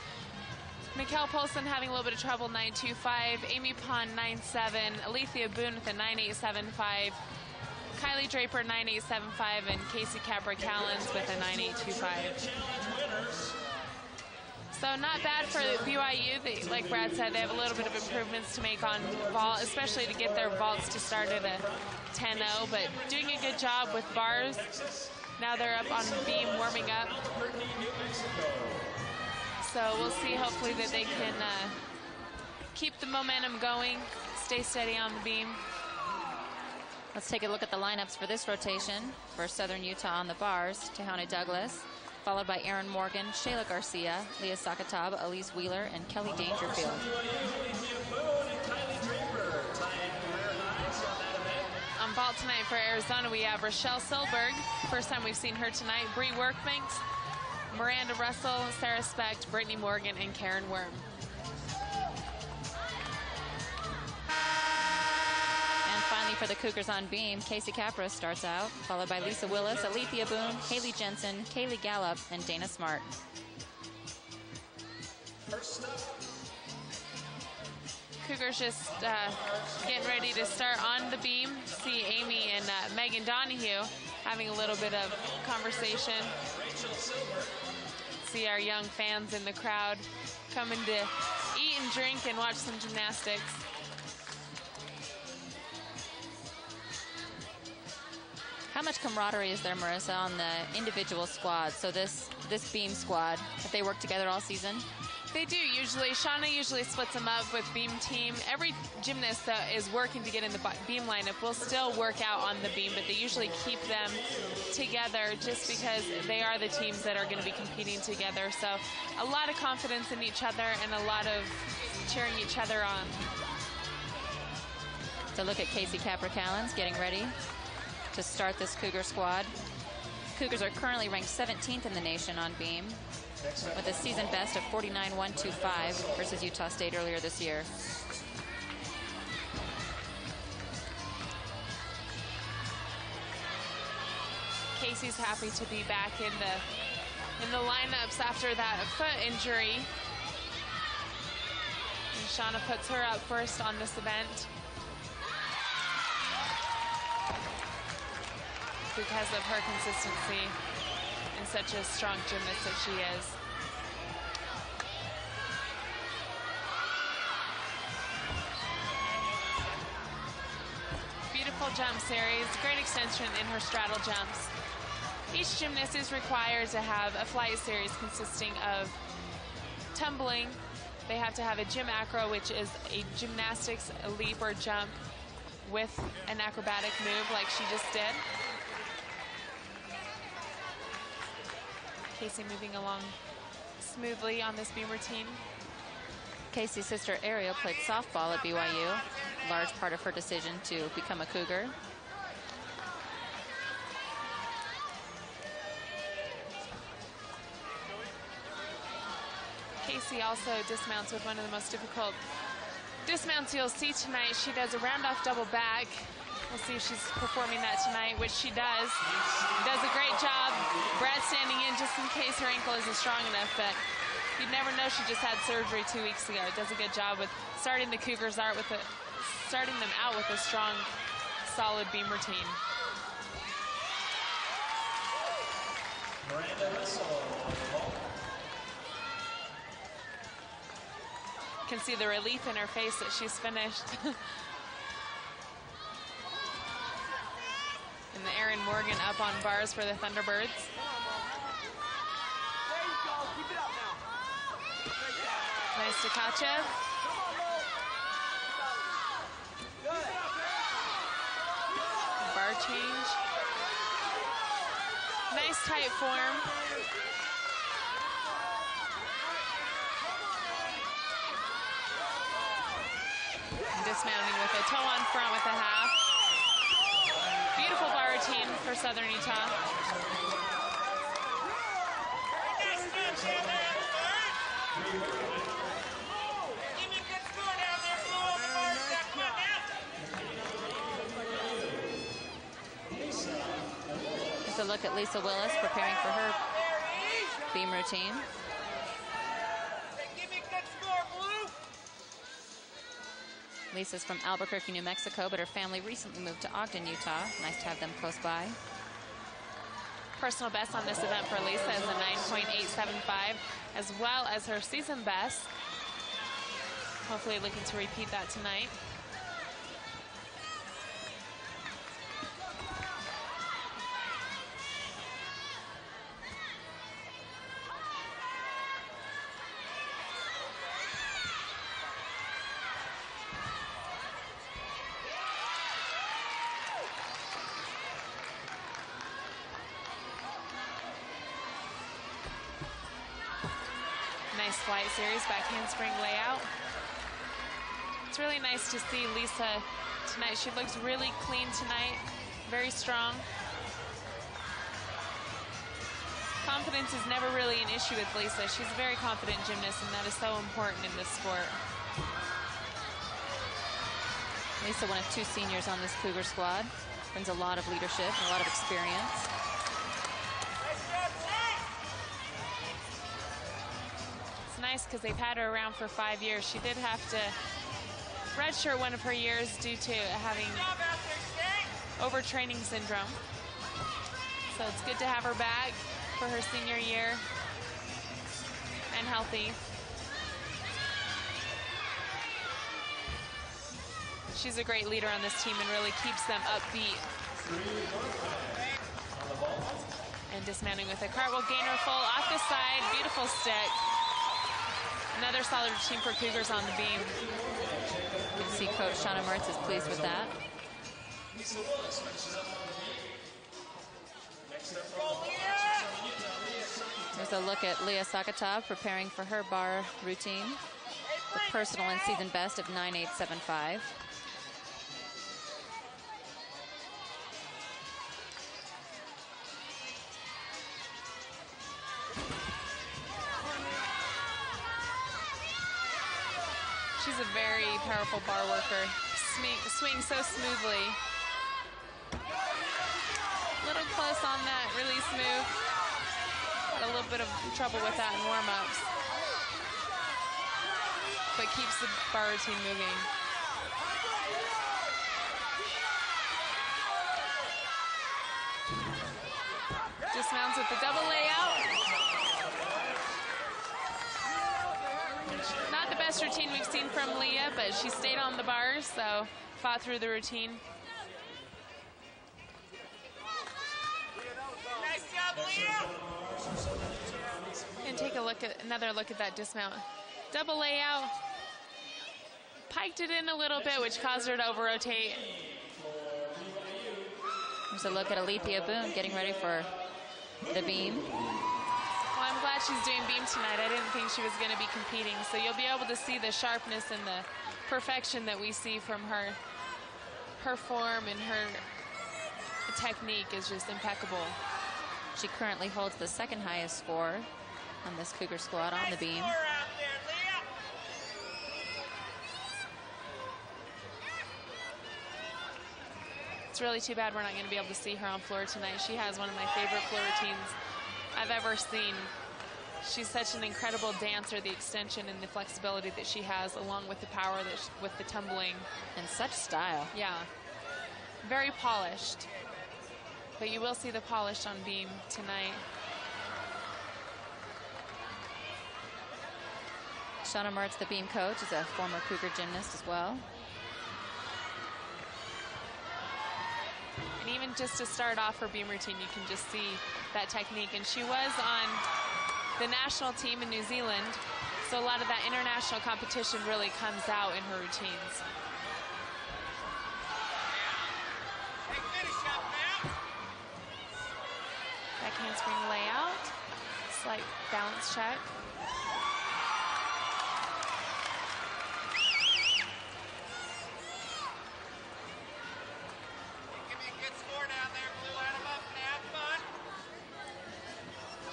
Mikkel Polson having a little bit of trouble, 9.25. Amy Pond, 9.7. Alethea Boone with a 9.875. Kylie Draper 9875 and Casey Capra-Callens with a 9825. So not bad for BYU. Like Brad said, they have a little bit of improvements to make on vault, especially to get their vaults to start at a 10-0, but doing a good job with bars. Now they're up on beam warming up. So we'll see hopefully that they can keep the momentum going, stay steady on the beam. Let's take a look at the lineups for this rotation. For Southern Utah on the bars, Tehane Douglas, followed by Erin Morgan, Shayla Garcia, Leah Sakatab, Elise Wheeler, and Kelly Dangerfield. On vault tonight for Arizona, we have Rochelle Silberg. First time we've seen her tonight. Bree Workbanks, Miranda Russell, Sarah Specht, Brittany Morgan, and Karen Worm. Finally, for the Cougars on beam, Casey Capra starts out, followed by Lisa Willis, Alethea Boone, Haley Jensen, Kaylee Gallup, and Dana Smart. Cougars just getting ready to start on the beam. See Amy and Megan Donahue having a little bit of conversation. See our young fans in the crowd coming to eat and drink and watch some gymnastics. How much camaraderie is there, Marissa, on the individual squad? So this beam squad, have they worked together all season? They do usually. Shauna usually splits them up with beam team. Every gymnast that is working to get in the beam lineup will still work out on the beam, but they usually keep them together just because they are the teams that are going to be competing together. So a lot of confidence in each other and a lot of cheering each other on. So look at Casey Capra-Callens getting ready to start this Cougar squad. Cougars are currently ranked 17th in the nation on beam, with a season best of 49.125 versus Utah State earlier this year. Casey's happy to be back in the lineups after that foot injury. And Shauna puts her up first on this event because of her consistency and such a strong gymnast that she is. Beautiful jump series, great extension in her straddle jumps. Each gymnast is required to have a flight series consisting of tumbling. They have to have a gym acro, which is a gymnastics leap or jump with an acrobatic move like she just did. Casey moving along smoothly on this beam routine. Casey's sister Ariel played softball at BYU, large part of her decision to become a Cougar. Casey also dismounts with one of the most difficult dismounts you'll see tonight. She does a round off double back. We'll see if she's performing that tonight, which she does. Does a great job. Brad standing in just in case her ankle isn't strong enough, but you'd never know she just had surgery 2 weeks ago. Does a good job with starting the Cougars out with starting them out with a strong, solid beam routine. You can see the relief in her face that she's finished. And the Erin Morgan up on bars for the Thunderbirds. Nice to Kachev. Bar change. Nice tight form. And dismounting with a toe on front with a half. Beautiful bar routine for Southern Utah. Here's a look at Lisa Willis preparing for her beam routine. Lisa's from Albuquerque, New Mexico, but her family recently moved to Ogden, Utah. Nice to have them close by. Personal best on this event for Lisa is a 9.875, as well as her season best. Hopefully looking to repeat that tonight. Nice flight series, back handspring layout. It's really nice to see Lisa tonight. She looks really clean tonight, very strong. Confidence is never really an issue with Lisa. She's a very confident gymnast, and that is so important in this sport. Lisa, one of 2 seniors on this Cougar squad, brings a lot of leadership and a lot of experience. It's nice because they've had her around for 5 years. She did have to redshirt one of her years due to having overtraining syndrome. So it's good to have her back for her senior year and healthy. She's a great leader on this team and really keeps them upbeat. And dismounting with a cartwheel gainer full off the side, beautiful stick. Another solid routine for Cougars on the beam. You can see Coach Shauna Mertz is pleased with that. There's a look at Leah Sakatov preparing for her bar routine. The personal and season best of 9.875. She's a very powerful bar worker. Swings so smoothly. A little close on that release move. Had a little bit of trouble with that in warm-ups. But keeps the bar routine moving. Dismounts with the double layout. Not the best routine we've seen from Leah, but she stayed on the bars, so fought through the routine. Nice job, Leah! And take a look at another look at that dismount. Double layout. Piked it in a little bit, which caused her to over-rotate. There's a look at Alethea Boone getting ready for the beam. Well, I'm glad she's doing beam tonight. I didn't think she was going to be competing. So you'll be able to see the sharpness and the perfection that we see from her. Her form and her technique is just impeccable. She currently holds the second highest score on this Cougar squad on the beam. It's really too bad we're not going to be able to see her on floor tonight. She has one of my favorite floor routines I've ever seen. She's such an incredible dancer, the extension and the flexibility that she has, along with the power that with the tumbling. And such style. Yeah. Very polished. But you will see the polish on beam tonight. Shauna Mertz, the beam coach, is a former Cougar gymnast as well. And even just to start off her beam routine, you can just see that technique. And she was on the national team in New Zealand, so a lot of that international competition really comes out in her routines. Back handspring layout, slight balance check.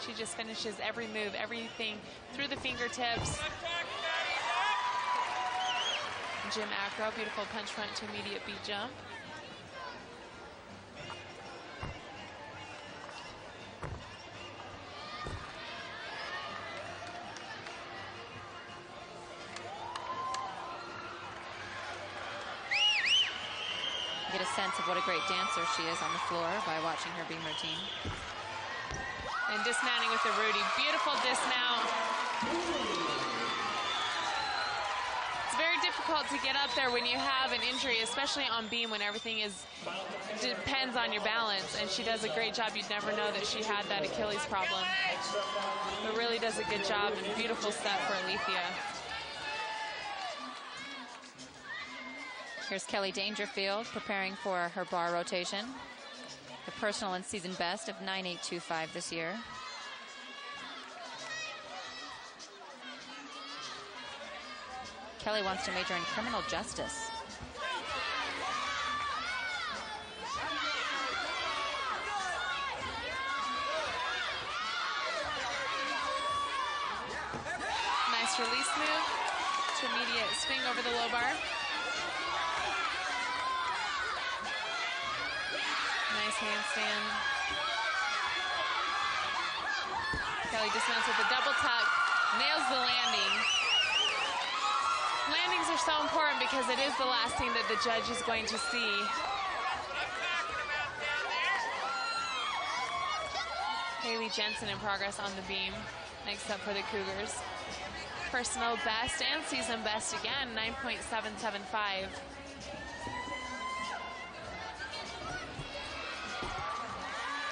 She just finishes every move, everything through the fingertips. Gym acro, beautiful punch front to immediate beat jump. a sense of what a great dancer she is on the floor by watching her beam routine. And dismounting with the Rudy. Beautiful dismount. It's very difficult to get up there when you have an injury, especially on beam when everything depends on your balance. And she does a great job. You'd never know that she had that Achilles problem. But really does a good job, and beautiful step for Alethea. Here's Kelly Dangerfield preparing for her bar rotation. The personal and season best of 9.825 this year. Kelly wants to major in criminal justice. Nice release move. Intermediate swing over the low bar. Nice handstand. Kelly dismounts with a double tuck, nails the landing. Landings are so important because it is the last thing that the judge is going to see. Haley Jensen in progress on the beam. Next up for the Cougars. Personal best and season best again, 9.775.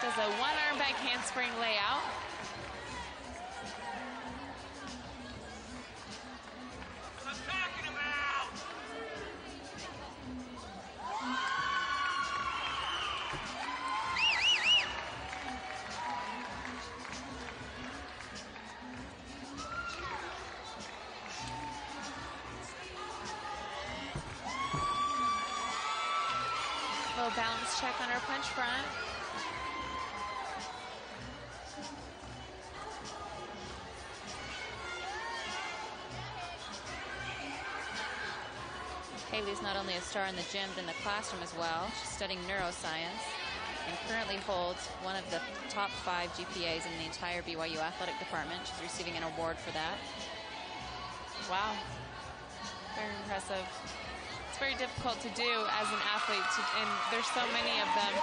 Does a one-arm back handspring layout. Little balance check on our punch front. Haley's not only a star in the gym, but in the classroom as well. She's studying neuroscience and currently holds one of the top 5 GPAs in the entire BYU athletic department. She's receiving an award for that. Wow, very impressive. It's very difficult to do as an athlete, and there's so many of them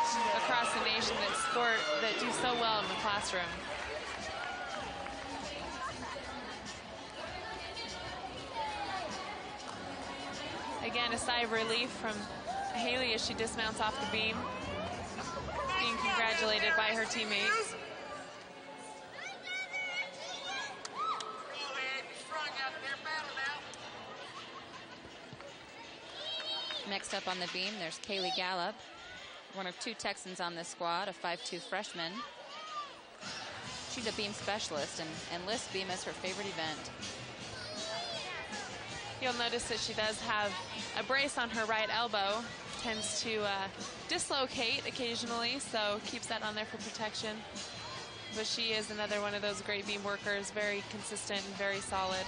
across the nation that do so well in the classroom. Again, a sigh of relief from Haley as she dismounts off the beam, being congratulated by her teammates. Next up on the beam, there's Kaylee Gallup, one of 2 Texans on this squad, a 5'2" freshman. She's a beam specialist and lists beam as her favorite event. You'll notice that she does have a brace on her right elbow, tends to dislocate occasionally, so keeps that on there for protection. But she is another one of those great beam workers, very consistent and very solid.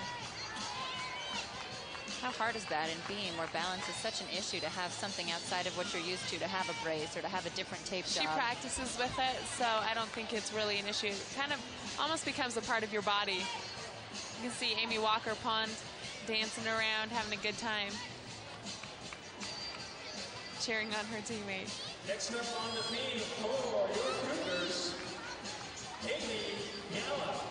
How hard is that in beam, where balance is such an issue, to have something outside of what you're used to have a brace or to have a different tape job? She practices with it, so I don't think it's really an issue. It kind of almost becomes a part of your body. You can see Amy Walker-Pond dancing around, having a good time, cheering on her teammate. Next up on the beam for your Cougars, Haley Gallup.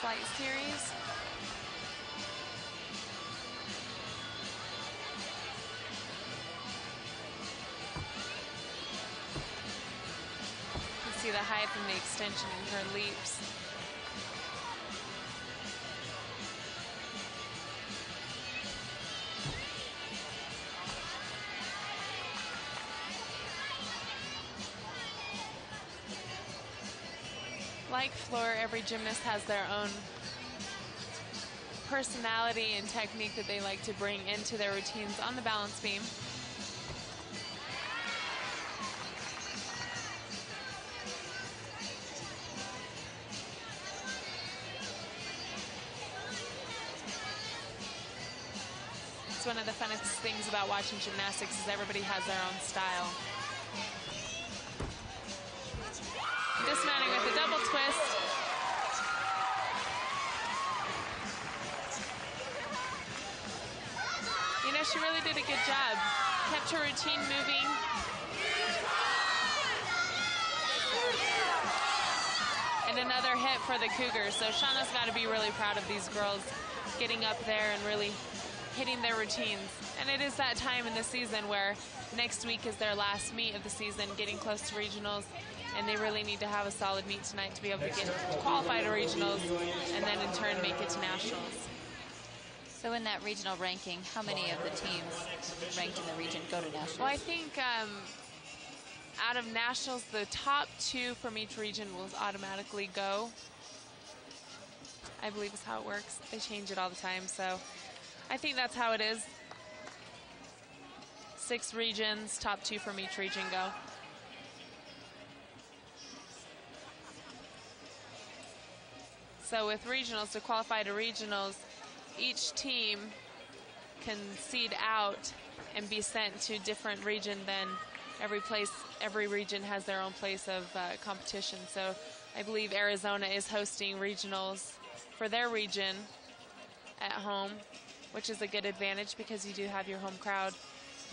Flight series. You can see the height and the extension in her leaps. Like floor, every gymnast has their own personality and technique that they like to bring into their routines on the balance beam. that's one of the funnest things about watching gymnastics is everybody has their own style. Dismounting with a double twist. You know, she really did a good job. Kept her routine moving. And another hit for the Cougars. So Shauna's got to be really proud of these girls getting up there and really hitting their routines. And it is that time in the season where next week is their last meet of the season, getting close to regionals, and they really need to have a solid meet tonight to be able to get qualified to regionals and then in turn make it to nationals. So in that regional ranking, how many of the teams ranked in the region go to nationals? Well, I think out of nationals, the top 2 from each region will automatically go. I believe is how it works. They change it all the time, so I think that's how it is. 6 regions, top 2 from each region go. So with regionals, to qualify to regionals, each team can seed out and be sent to different region. Then every region has their own place of competition. So I believe Arizona is hosting regionals for their region at home, which is a good advantage because you do have your home crowd.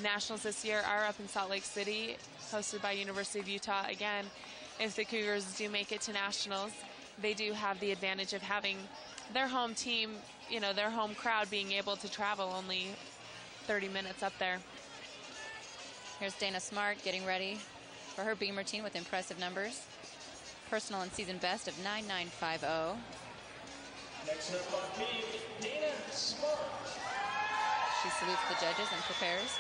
Nationals this year are up in Salt Lake City, hosted by University of Utah. Again, if the Cougars do make it to nationals, they do have the advantage of having their home team, you know, their home crowd being able to travel only 30 minutes up there. Here's Dana Smart getting ready for her beam routine with impressive numbers. Personal and season best of 9.950. Next up on beam, Dana Smart. She salutes the judges and prepares.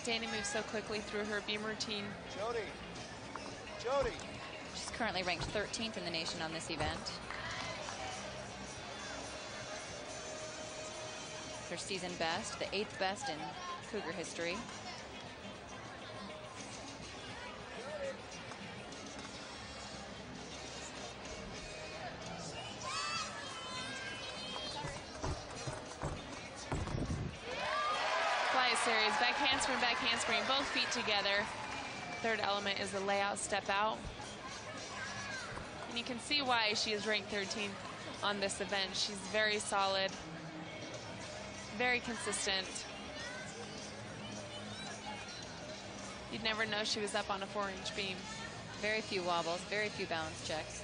Dana moves so quickly through her beam routine. Jody. She's currently ranked 13th in the nation on this event. Her season best, the 8th best in Cougar history. Series, back handspring, both feet together. Third element is the layout step out. And you can see why she is ranked 13th on this event. She's very solid, very consistent. You'd never know she was up on a 4-inch beam. Very few wobbles, very few balance checks.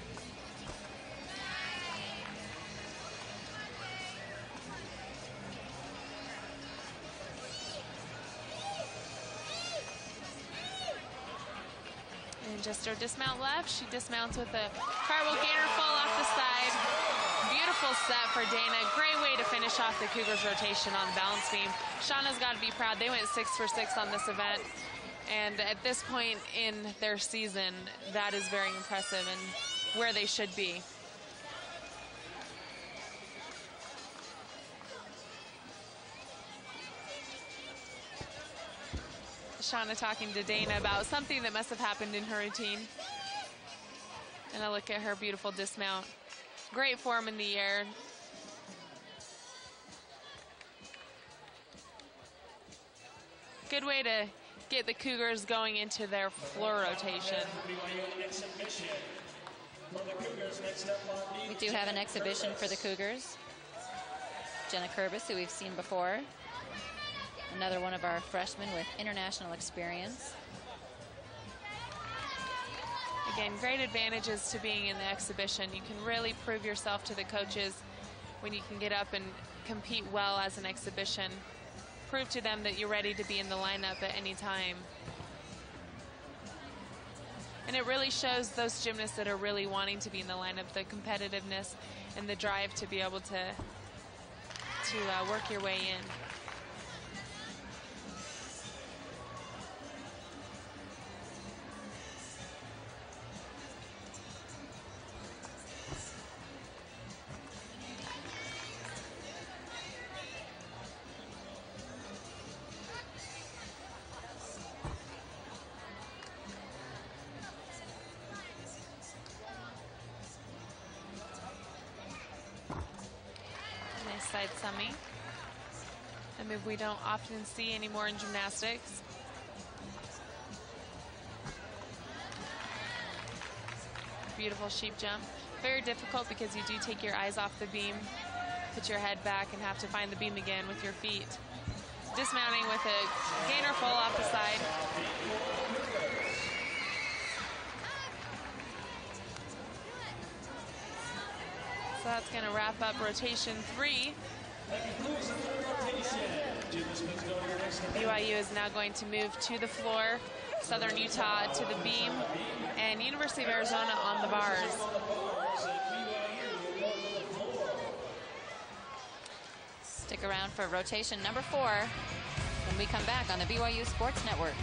Just her dismount left. She dismounts with a cartwheel gainer full off the side. Beautiful set for Dana. Great way to finish off the Cougars rotation on the balance beam. Shauna's got to be proud. They went 6 for 6 on this event. And at this point in their season, that is very impressive and where they should be. Shauna talking to Dana about something that must have happened in her routine. And a look at her beautiful dismount. Great form in the air. Good way to get the Cougars going into their floor rotation. We do have an exhibition for the Cougars. Jenna Kurbis, who we've seen before. Another one of our freshmen with international experience. Again, great advantages to being in the exhibition. You can really prove yourself to the coaches when you can get up and compete well as an exhibition. Prove to them that you're ready to be in the lineup at any time. And it really shows those gymnasts that are really wanting to be in the lineup, the competitiveness and the drive to be able to work your way in. side semi. A move we don't often see anymore in gymnastics. Beautiful sheep jump. Very difficult because you do take your eyes off the beam, put your head back, and have to find the beam again with your feet. Dismounting with a gainer full off the side. So that's going to wrap up rotation 3. BYU is now going to move to the floor, Southern Utah to the beam, and University of Arizona on the bars. Stick around for rotation number 4 when we come back on the BYU Sports Network.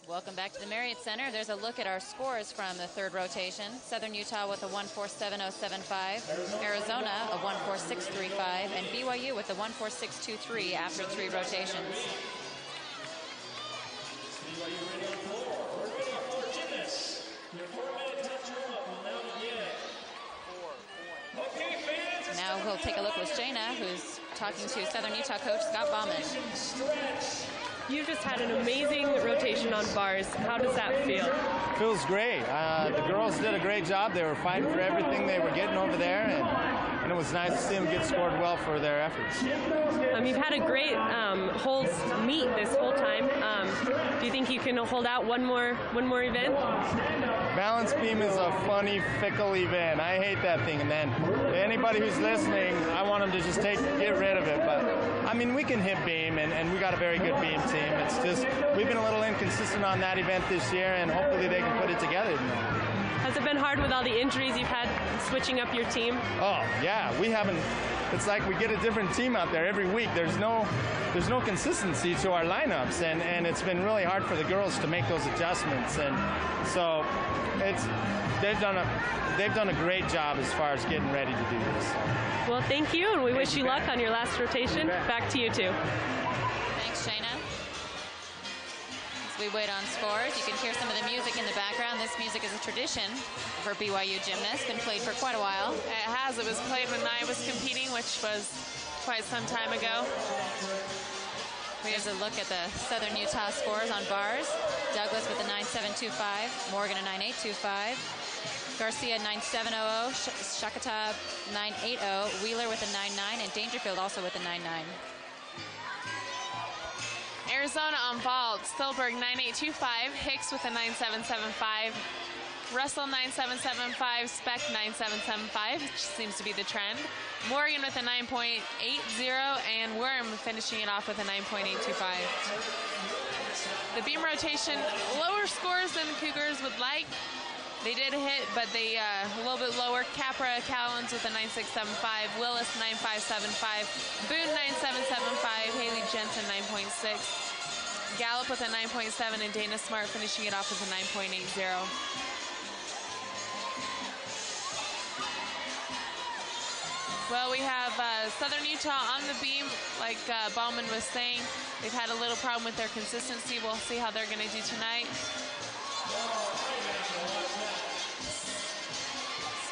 Welcome back to the Marriott Center. There's a look at our scores from the 3rd rotation. Southern Utah with a 147.075, Arizona a 146.35, and BYU with a 146.23 after 3 rotations. Now we'll take a look with Shayna, who's talking to Southern Utah coach Scott Bauman. You just had an amazing rotation on bars. How does that feel? Feels great. The girls did a great job. They were fighting for everything they were getting over there, and it was nice to see them get scored well for their efforts. You've had a great holds meet this whole time. Do you think you can hold out one more event? Balance beam is a funny, fickle event. I hate that thing. And then anybody who's listening, I want them to just get rid of it. But I mean, we can hit beam, and we got a very good beam team. It's just we've been a little inconsistent on that event this year, and hopefully they can put it together. Has it been hard with all the injuries you've had switching up your team? Oh yeah, we haven't. It's like we get a different team out there every week. There's no consistency to our lineups, and it's been really hard for the girls to make those adjustments. And so they've done a great job as far as getting ready to do this. Well, thank you, and we wish you luck on your last rotation. Back to you two. Thanks, Shayna. As we wait on scores, you can hear some of the music in the background. This music is a tradition for BYU gymnasts, been played for quite a while. It has. It was played when I was competing, which was quite some time ago. Here's a look at the Southern Utah scores on bars. Douglas with a 9.725, Morgan a 9.825, Garcia 9.700, Shakatab 9.80, Wheeler with a 9.9, and Dangerfield also with a 9.9. Arizona on vault, Stillberg 9.825, Hicks with a 9.775, Russell 9.775, Speck 9.775, which seems to be the trend. Morgan with a 9.80, and Worm finishing it off with a 9.825. The beam rotation, lower scores than the Cougars would like. They did hit, but they a little bit lower. Capra Callens with a 9.675, Willis 9.575, Boone 9.775, Haley Jensen 9.6, Gallup with a 9.7, and Dana Smart finishing it off with a 9.80. Well, we have Southern Utah on the beam, like Bauman was saying. They've had a little problem with their consistency. We'll see how they're going to do tonight.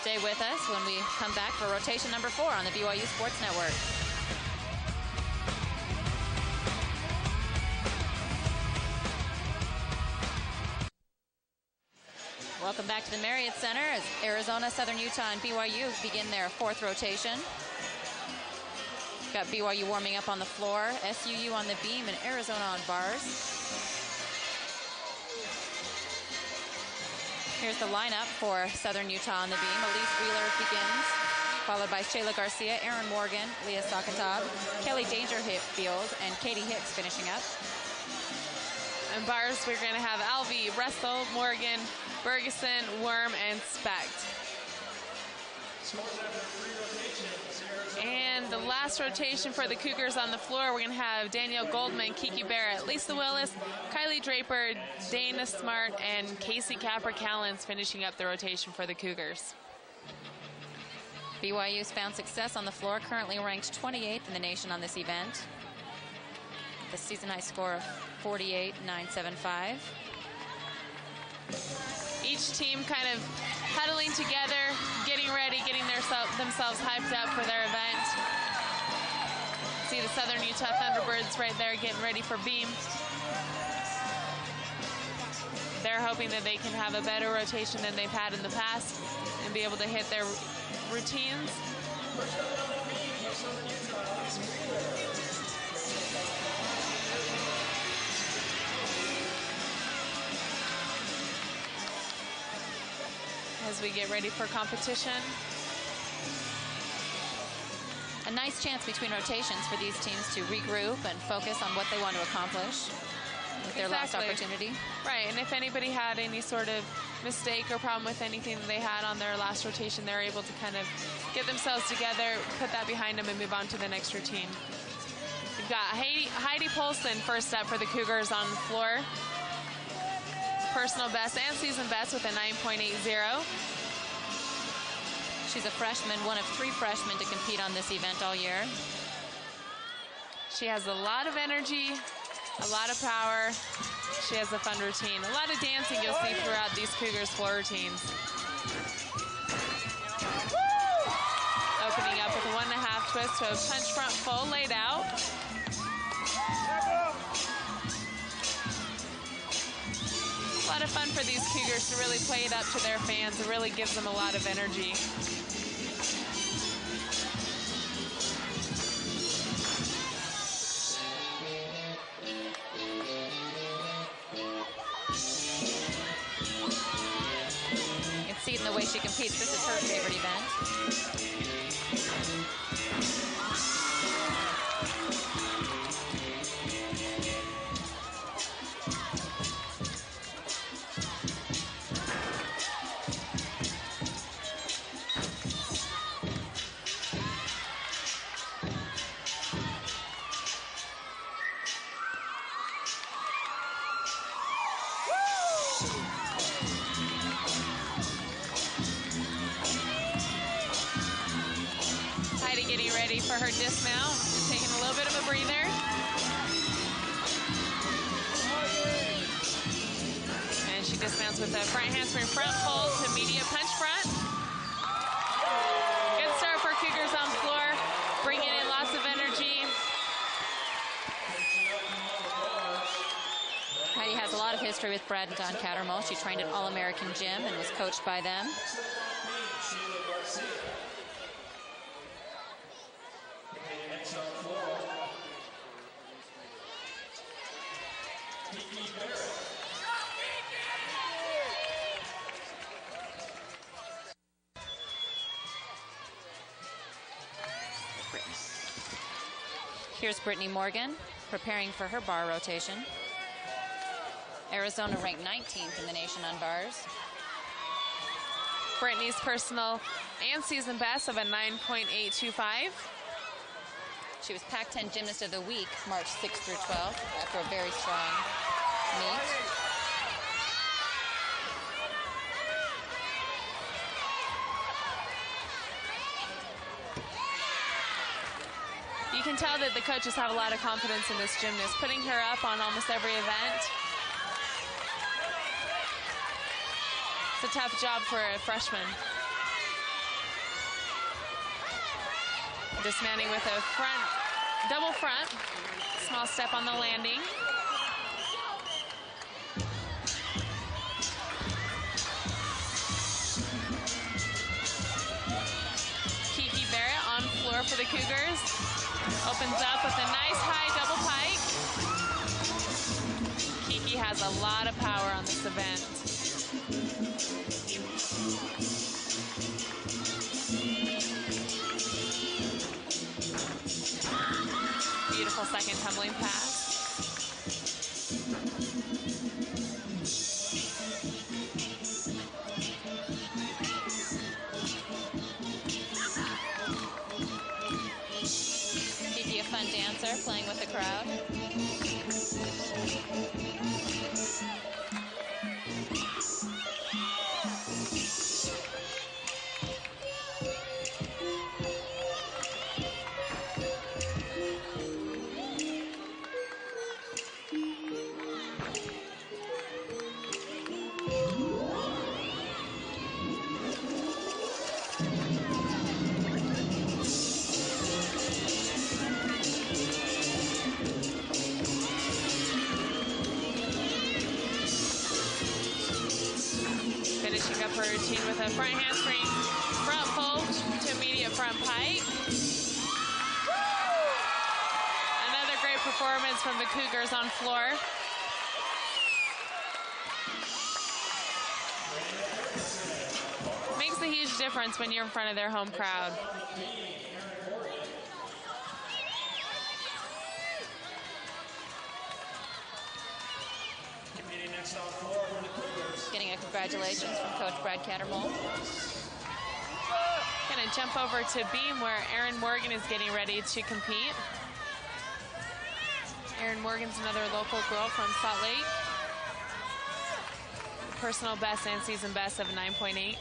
Stay with us when we come back for rotation number 4 on the BYU Sports Network. Welcome back to the Marriott Center as Arizona, Southern Utah, and BYU begin their 4th rotation. Got BYU warming up on the floor, SUU on the beam, and Arizona on bars. Here's the lineup for Southern Utah on the beam. Elise Wheeler begins, followed by Shayla Garcia, Erin Morgan, Leah Sokotab, Kelly Dangerfield, and Katie Hicks finishing up. And bars, we're going to have Alvey, Russell, Morgan, Bergeson, Worm, and Specht. And the last rotation for the Cougars on the floor, we're going to have Danielle Goldman, Kiki Barrett, Lisa Willis, Kylie Draper, Dana Smart, and Casey Capra-Callens finishing up the rotation for the Cougars. BYU's found success on the floor, currently ranked 28th in the nation on this event. The season high score of 48.975. Each team kind of huddling together, getting ready, getting themselves hyped up for their event. See the Southern Utah Thunderbirds right there getting ready for beam. They're hoping that they can have a better rotation than they've had in the past and be able to hit their routines. As we get ready for competition. A nice chance between rotations for these teams to regroup and focus on what they want to accomplish with their last opportunity. Right, and if anybody had any sort of mistake or problem with anything that they had on their last rotation, they're able to kind of get themselves together, put that behind them, and move on to the next routine. We've got Heidi Polson first up for the Cougars on the floor. Personal best and season best with a 9.80. She's a freshman, one of 3 freshmen to compete on this event all year. She has a lot of energy, a lot of power. She has a fun routine. A lot of dancing you'll see throughout these Cougars floor routines. Opening up with a 1.5 twist to a punch front full laid out. A lot of fun for these Cougars to really play it up to their fans. It really gives them a lot of energy. You can see it in the way she competes. This is her favorite event. Getting ready for her dismount, taking a little bit of a breather. And she dismounts with a front handspring front pull to media punch front. Good start for Cougars on floor, bringing in lots of energy. Heidi has a lot of history with Brad and Don Cattermole. She trained at All-American Gym and was coached by them. Here's Brittany Morgan preparing for her bar rotation. Arizona ranked 19th in the nation on bars. Brittany's personal and season best of a 9.825. She was Pac-10 Gymnast of the Week, March 6th through 12th, after a very strong meet. You can tell that the coaches have a lot of confidence in this gymnast, putting her up on almost every event. It's a tough job for a freshman. Dismounting with a front, double front, small step on the landing. Kiki Barrett on floor for the Cougars. Opens up with a nice high double pike. Kiki has a lot of power on this event. Beautiful second tumbling pass. Kiki, a fun dancer, playing with the crowd. routine with a front handspring, front pull to immediate front pike. Another great performance from the Cougars on floor. Makes a huge difference when you're in front of their home crowd. Getting a congratulations from Coach Brad Cattermole. Gonna jump over to beam where Erin Morgan is getting ready to compete. Erin Morgan's another local girl from Salt Lake. Personal best and season best of 9.8.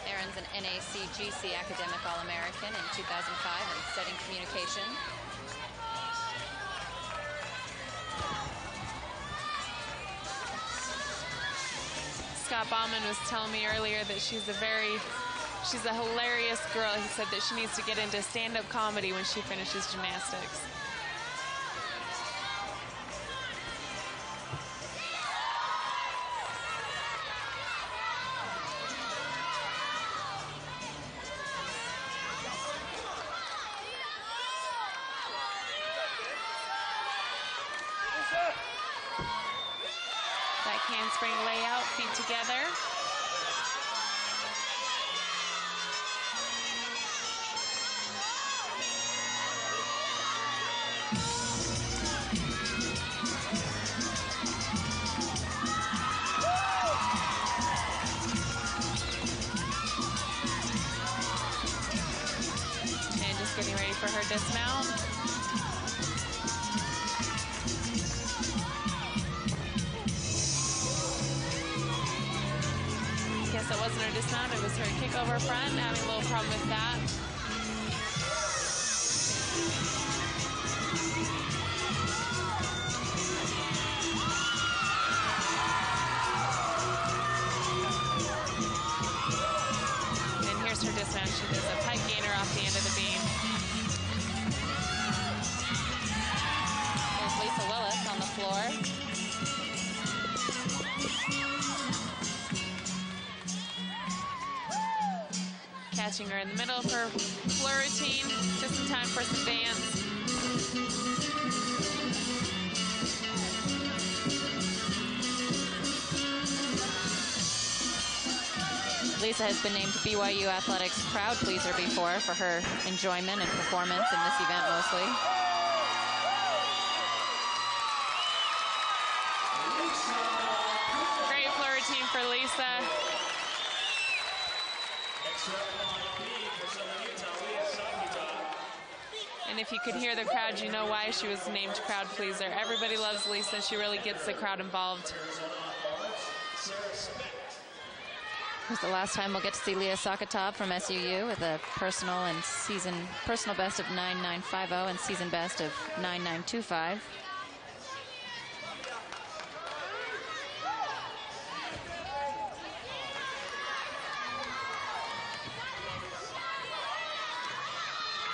Erin's an NACGC Academic All-American in 2005 in studying communication. Scott Bauman was telling me earlier that she's a hilarious girl. He said that she needs to get into stand-up comedy when she finishes gymnastics. Back handspring layout, feet together. And just getting ready for her dismount. Guess it wasn't her dismount, it was her kick over front. Having a little problem with that. And here's her dismount. She does a pike gainer off the end of the beam. There's Lisa Willis on the floor. Catching her in the middle for floor routine, just in time for some dance. Lisa has been named BYU Athletics Crowd Pleaser before for her enjoyment and performance in this event mostly. Great floor routine for Lisa. And if you could hear the crowd, you know why she was named crowd pleaser. Everybody loves Lisa. She really gets the crowd involved. It's the last time we'll get to see Leah Sakatov from SUU with a personal best of 9.950 and season best of 9.925.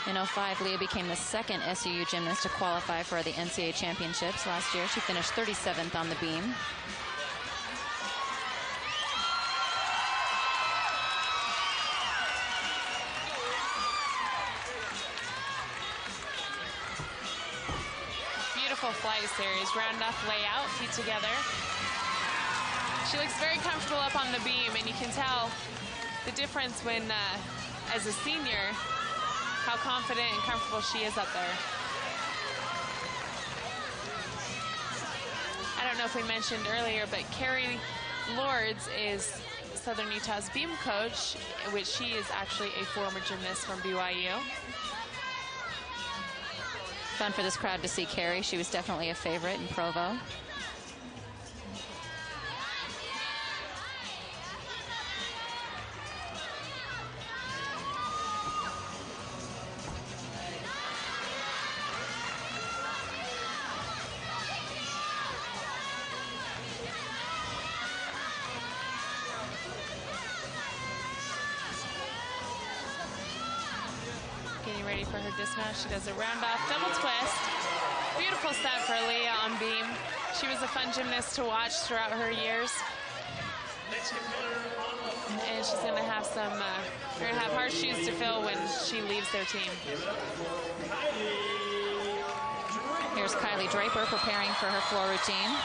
In 2005, Leah became the second SUU gymnast to qualify for the NCAA championships. Last year, she finished 37th on the beam. Beautiful flight series, round off layout, feet together. She looks very comfortable up on the beam, and you can tell the difference when, as a senior, how confident and comfortable she is up there. I don't know if we mentioned earlier, but Carrie Lords is Southern Utah's beam coach, which she is actually a former gymnast from BYU. Fun for this crowd to see Carrie. She was definitely a favorite in Provo. Getting ready for her dismount. She does a round off double twist. Beautiful set for Leah on beam. She was a fun gymnast to watch throughout her years. And she's going to have hard shoes to fill when she leaves their team. Here's Kylie Draper preparing for her floor routine.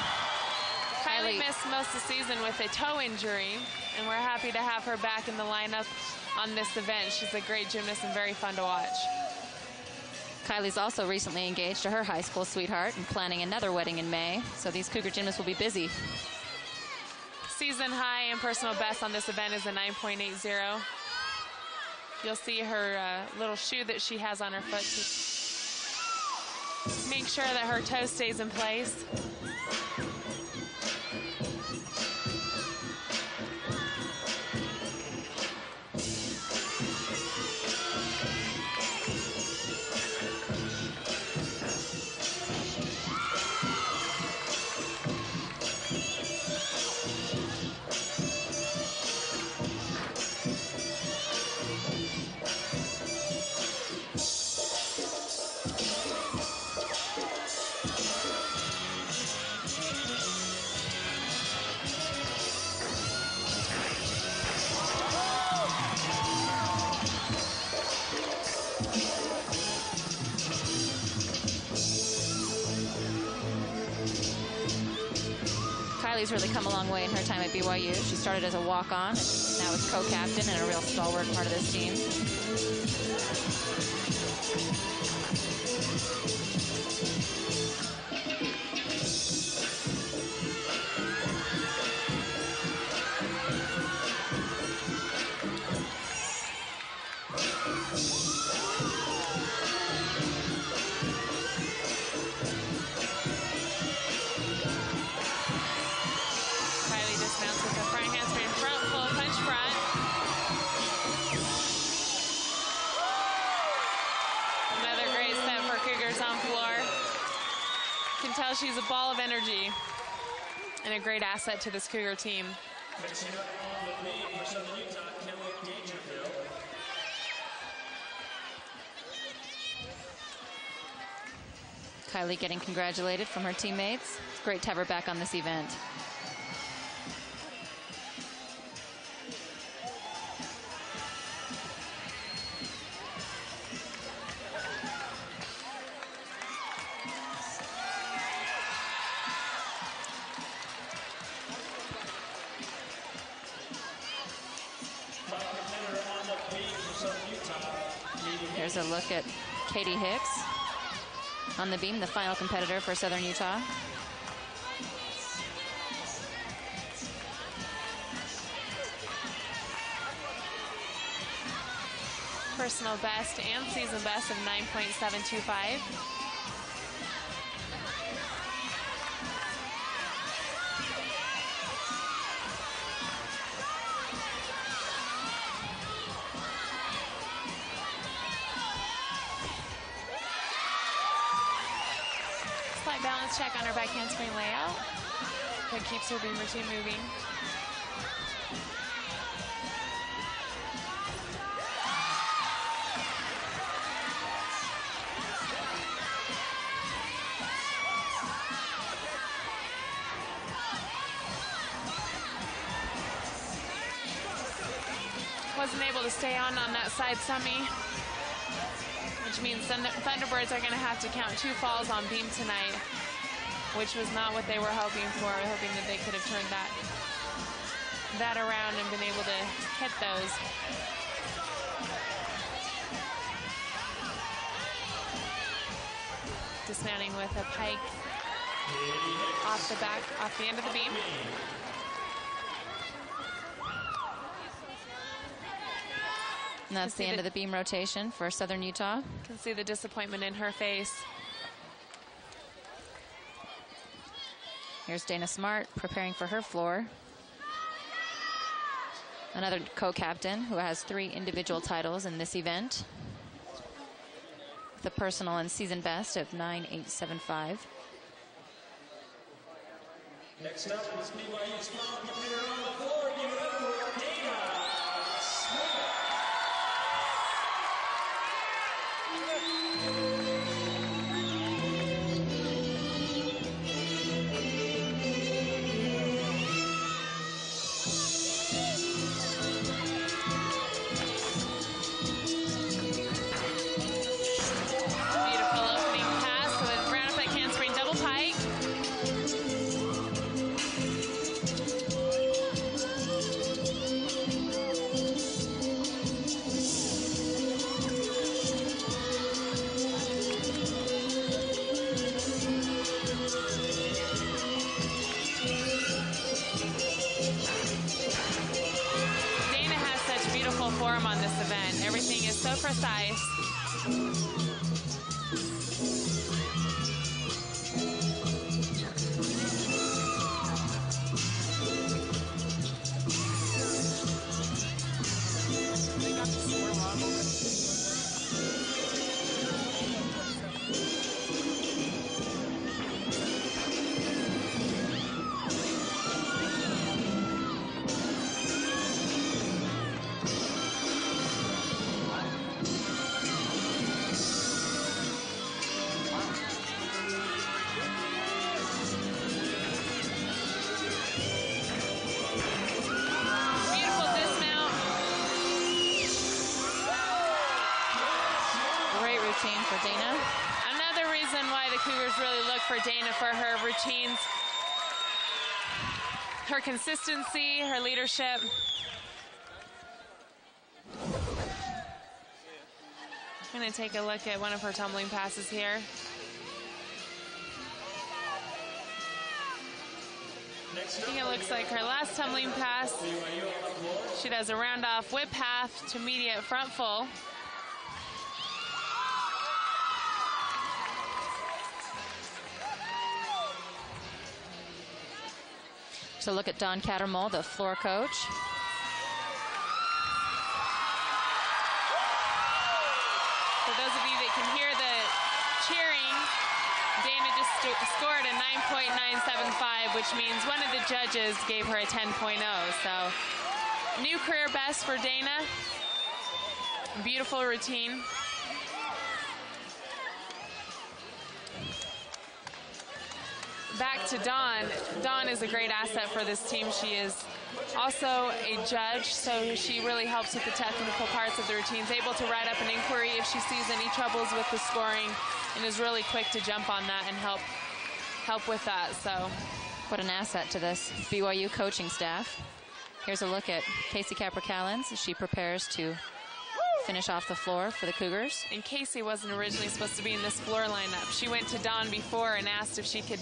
Kylie missed most of the season with a toe injury, and we're happy to have her back in the lineup on this event. She's a great gymnast and very fun to watch. Kylie's also recently engaged to her high school sweetheart and planning another wedding in May, so these Cougar gymnasts will be busy. Season high and personal best on this event is a 9.80. You'll see her little shoe that she has on her foot to make sure that her toe stays in place. Kylie's really come a long way in her time at BYU. She started as a walk-on, and now is co-captain and a real stalwart part of this team. She's a ball of energy and a great asset to this Cougar team. Kylie getting congratulated from her teammates. It's great to have her back on this event. Here's a look at Katie Hicks on the beam, the final competitor for Southern Utah. Personal best and season best of 9.725. Balance check on her back handspring layout. That keeps her beam routine moving. Wasn't able to stay on that side semi, which means Thunderbirds are going to have to count 2 falls on beam tonight, which was not what they were hoping for, hoping that they could have turned that around and been able to hit those. Dismounting with a pike off the end of the beam. And that's the end of the beam rotation for Southern Utah. You can see the disappointment in her face. Here's Dana Smart preparing for her floor. Another co-captain who has 3 individual titles in this event. With a personal and season best of 9.875. Next up is BYU's final competitor on the floor. Give it up for Dana Smart. form on this event. Everything is so precise. For Dana. Another reason why the Cougars really look for Dana for her routines, her consistency, her leadership. I'm going to take a look at one of her tumbling passes here. I think it looks like her last tumbling pass. She does a round off whip half to immediate front full. So look at Dawn Cattermole, the floor coach. For those of you that can hear the cheering, Dana just scored a 9.975, which means one of the judges gave her a 10.0. So new career best for Dana. Beautiful routine. Back to Dawn. Dawn is a great asset for this team. She is also a judge, so she really helps with the technical parts of the routines, able to write up an inquiry if she sees any troubles with the scoring, and is really quick to jump on that and help with that. So, what an asset to this BYU coaching staff. Here's a look at Casey Capricalens as she prepares to finish off the floor for the Cougars. And Casey wasn't originally supposed to be in this floor lineup. She went to Dawn before and asked if she could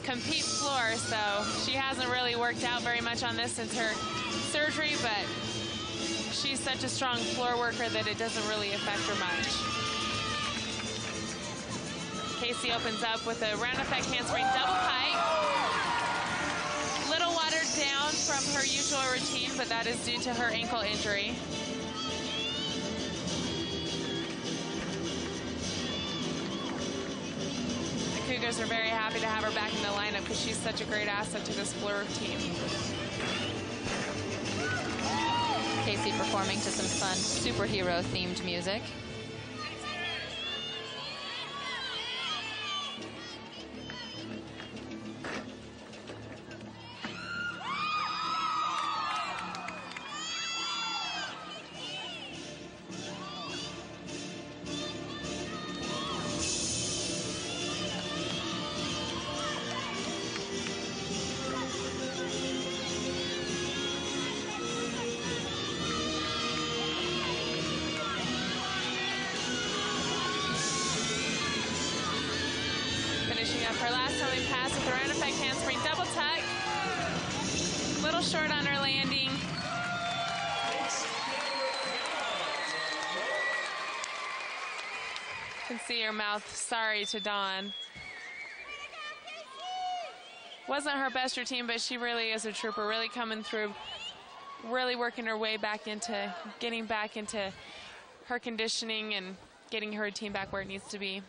compete floor, so she hasn't really worked out very much on this since her surgery, but she's such a strong floor worker that it doesn't really affect her much. Casey opens up with a round effect handspring double pike. Little watered down from her usual routine, but that is due to her ankle injury. Cougars are very happy to have her back in the lineup because she's such a great asset to this floor team. Casey performing to some fun superhero-themed music. Finishing up her last tumbling pass with a round effect handspring double tuck. Little short on her landing. You can see her mouth sorry to Dawn. Wasn't her best routine, but she really is a trooper, really coming through, really working her way back into getting back into her conditioning and getting her routine back where it needs to be.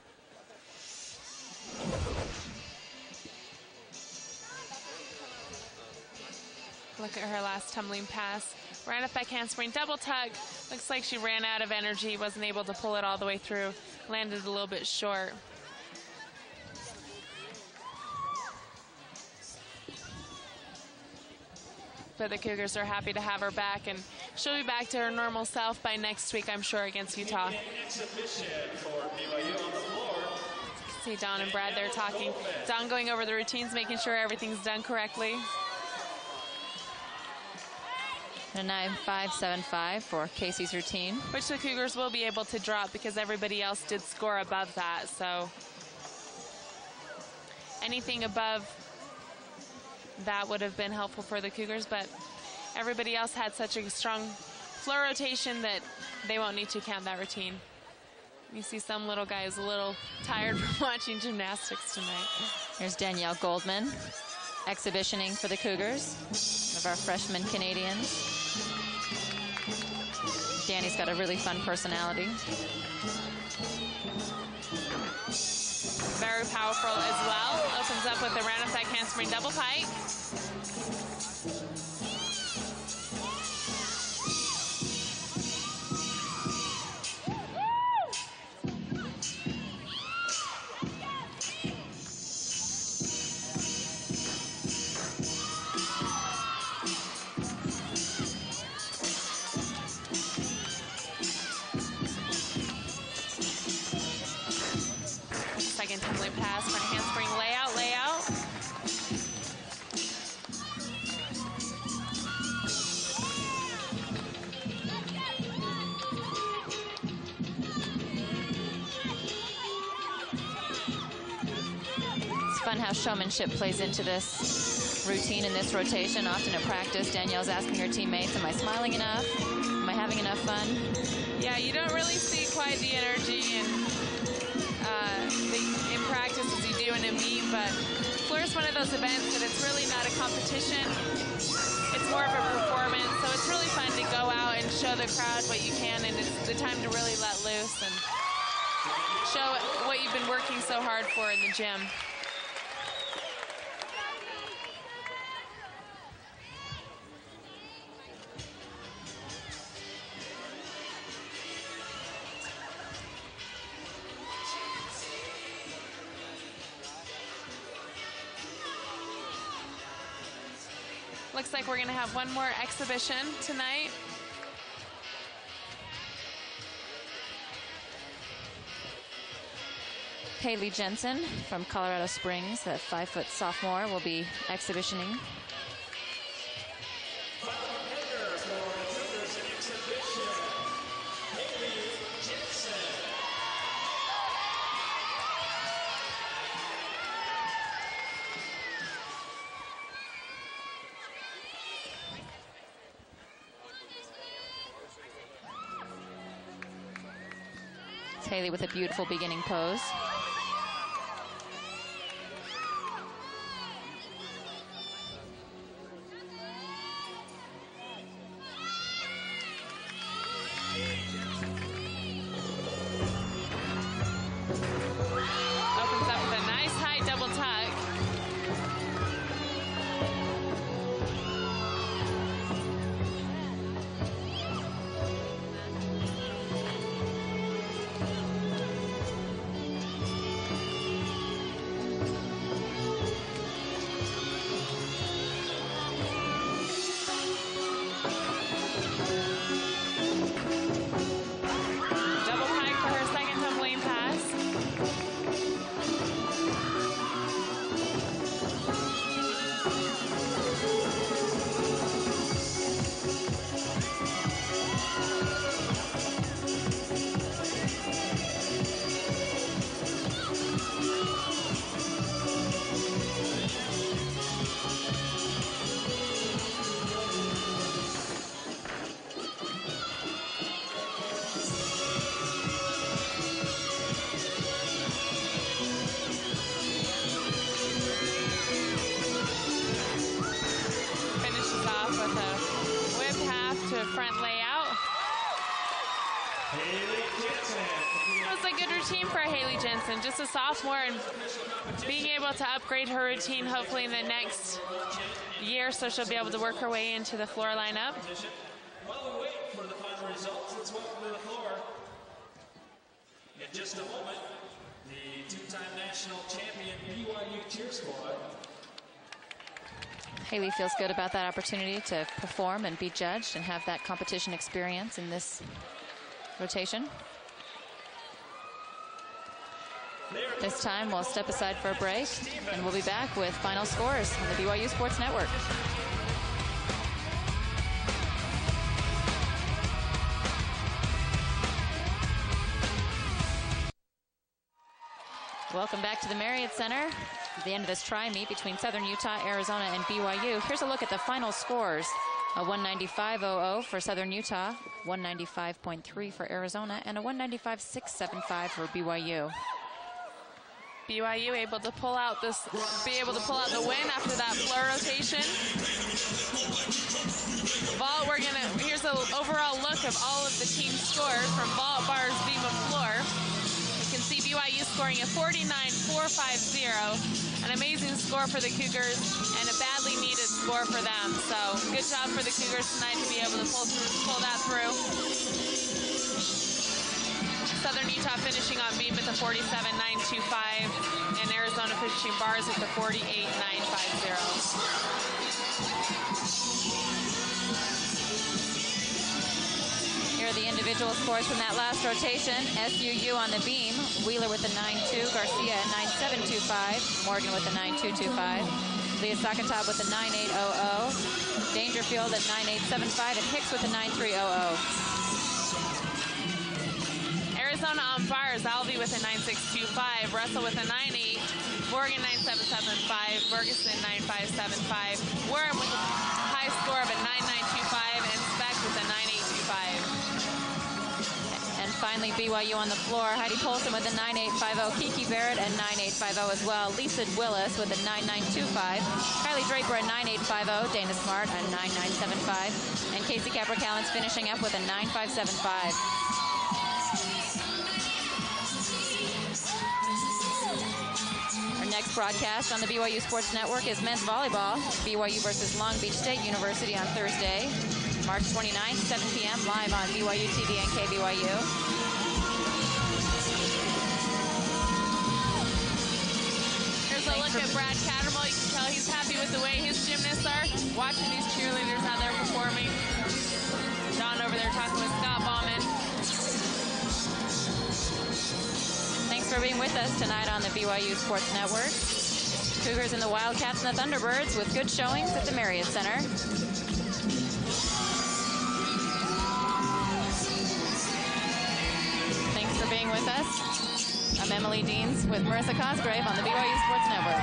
Look at her last tumbling pass. Round effect handspring double tuck. Looks like she ran out of energy, wasn't able to pull it all the way through. Landed a little bit short. But the Cougars are happy to have her back, and she'll be back to her normal self by next week, I'm sure, against Utah. See Dawn and Brad there talking. Dawn going over the routines, making sure everything's done correctly. A 9.575 for Casey's routine, which the Cougars will be able to drop because everybody else did score above that. So anything above that would have been helpful for the Cougars, but everybody else had such a strong floor rotation that they won't need to count that routine. You see some little guy is a little tired from watching gymnastics tonight. Here's Danielle Goldman, exhibitioning for the Cougars, one of our freshman Canadians. Danny's got a really fun personality. Very powerful as well. Opens up with a round of thigh handspring double pike. Second tumbling pass, front handspring layout, layout. It's fun how showmanship plays into this routine and this rotation. Often at practice, Danielle's asking her teammates, am I smiling enough? Am I having enough fun? Yeah, you don't really see quite the energy in practice as you do in a meet, but floor is one of those events that it's really not a competition. It's more of a performance, so it's really fun to go out and show the crowd what you can, and it's the time to really let loose and show what you've been working so hard for in the gym. Looks like we're going to have one more exhibition tonight. Haley Jensen from Colorado Springs, that 5-foot sophomore, will be exhibitioning. Haley with a beautiful beginning pose. Opens up with a nice high double tuck. Front layout. That was a good routine for Haley Jensen, just a sophomore, and being able to upgrade her routine hopefully in the next year, so she'll be able to work her way into the floor lineup. While we wait for the final results, let's welcome to the floor, in just a moment, the two-time national champion BYU cheer squad. Haley feels good about that opportunity to perform and be judged and have that competition experience in this rotation. This time we'll step aside for a break, and we'll be back with final scores on the BYU Sports Network. Welcome back to the Marriott Center. At the end of this tri-meet between Southern Utah, Arizona, and BYU. Here's a look at the final scores A 195.00 for Southern Utah, 195.3 for Arizona, and a 195.675 for BYU. BYU able to pull out the win after that floor rotation. Vault, here's an overall look of all of the team scores from vault, bars, beam, and floor. You can see BYU scoring a 49.450, an amazing score for the Cougars and a badly needed score for them. So good job for the Cougars tonight to be able to pull that through. Southern Utah finishing on beam with a 47.925, and Arizona finishing bars with a 48.950. Here are the individual scores from that last rotation. SUU on the beam, Wheeler with a 9.2, Garcia at 9.725, Morgan with a 9.225, Leah Sakatab with a 9.800, Dangerfield at 9.875, and Hicks with a 9.300. Arizona on bars, Alvey with a 9.625, Russell with a 9.8, Morgan 9.775, Ferguson 9.575, Worm with a high score of a 9.925, and Speck with a 9.825. And finally, BYU on the floor, Heidi Polson with a 9.850, Kiki Barrett at 9.850 as well, Lisa Willis with a 9.925, Kylie Draper at 9.850, Dana Smart at 9.975, and Casey Capric-Callens finishing up with a 9.575. Our next broadcast on the BYU Sports Network is men's volleyball, BYU versus Long Beach State University on Thursday, March 29th, 7 p.m. live on BYU TV and KBYU. Here's a look at Brad Cattermole. You can tell he's happy with the way his gymnasts are. Watching these cheerleaders, how they're performing. John over there talking with Scott Bauman. Thanks for being with us tonight on the BYU Sports Network. Cougars and the Wildcats and the Thunderbirds with good showings at the Marriott Center. Thanks for being with us. I'm Emily Deans with Marissa Cosgrave on the BYU Sports Network.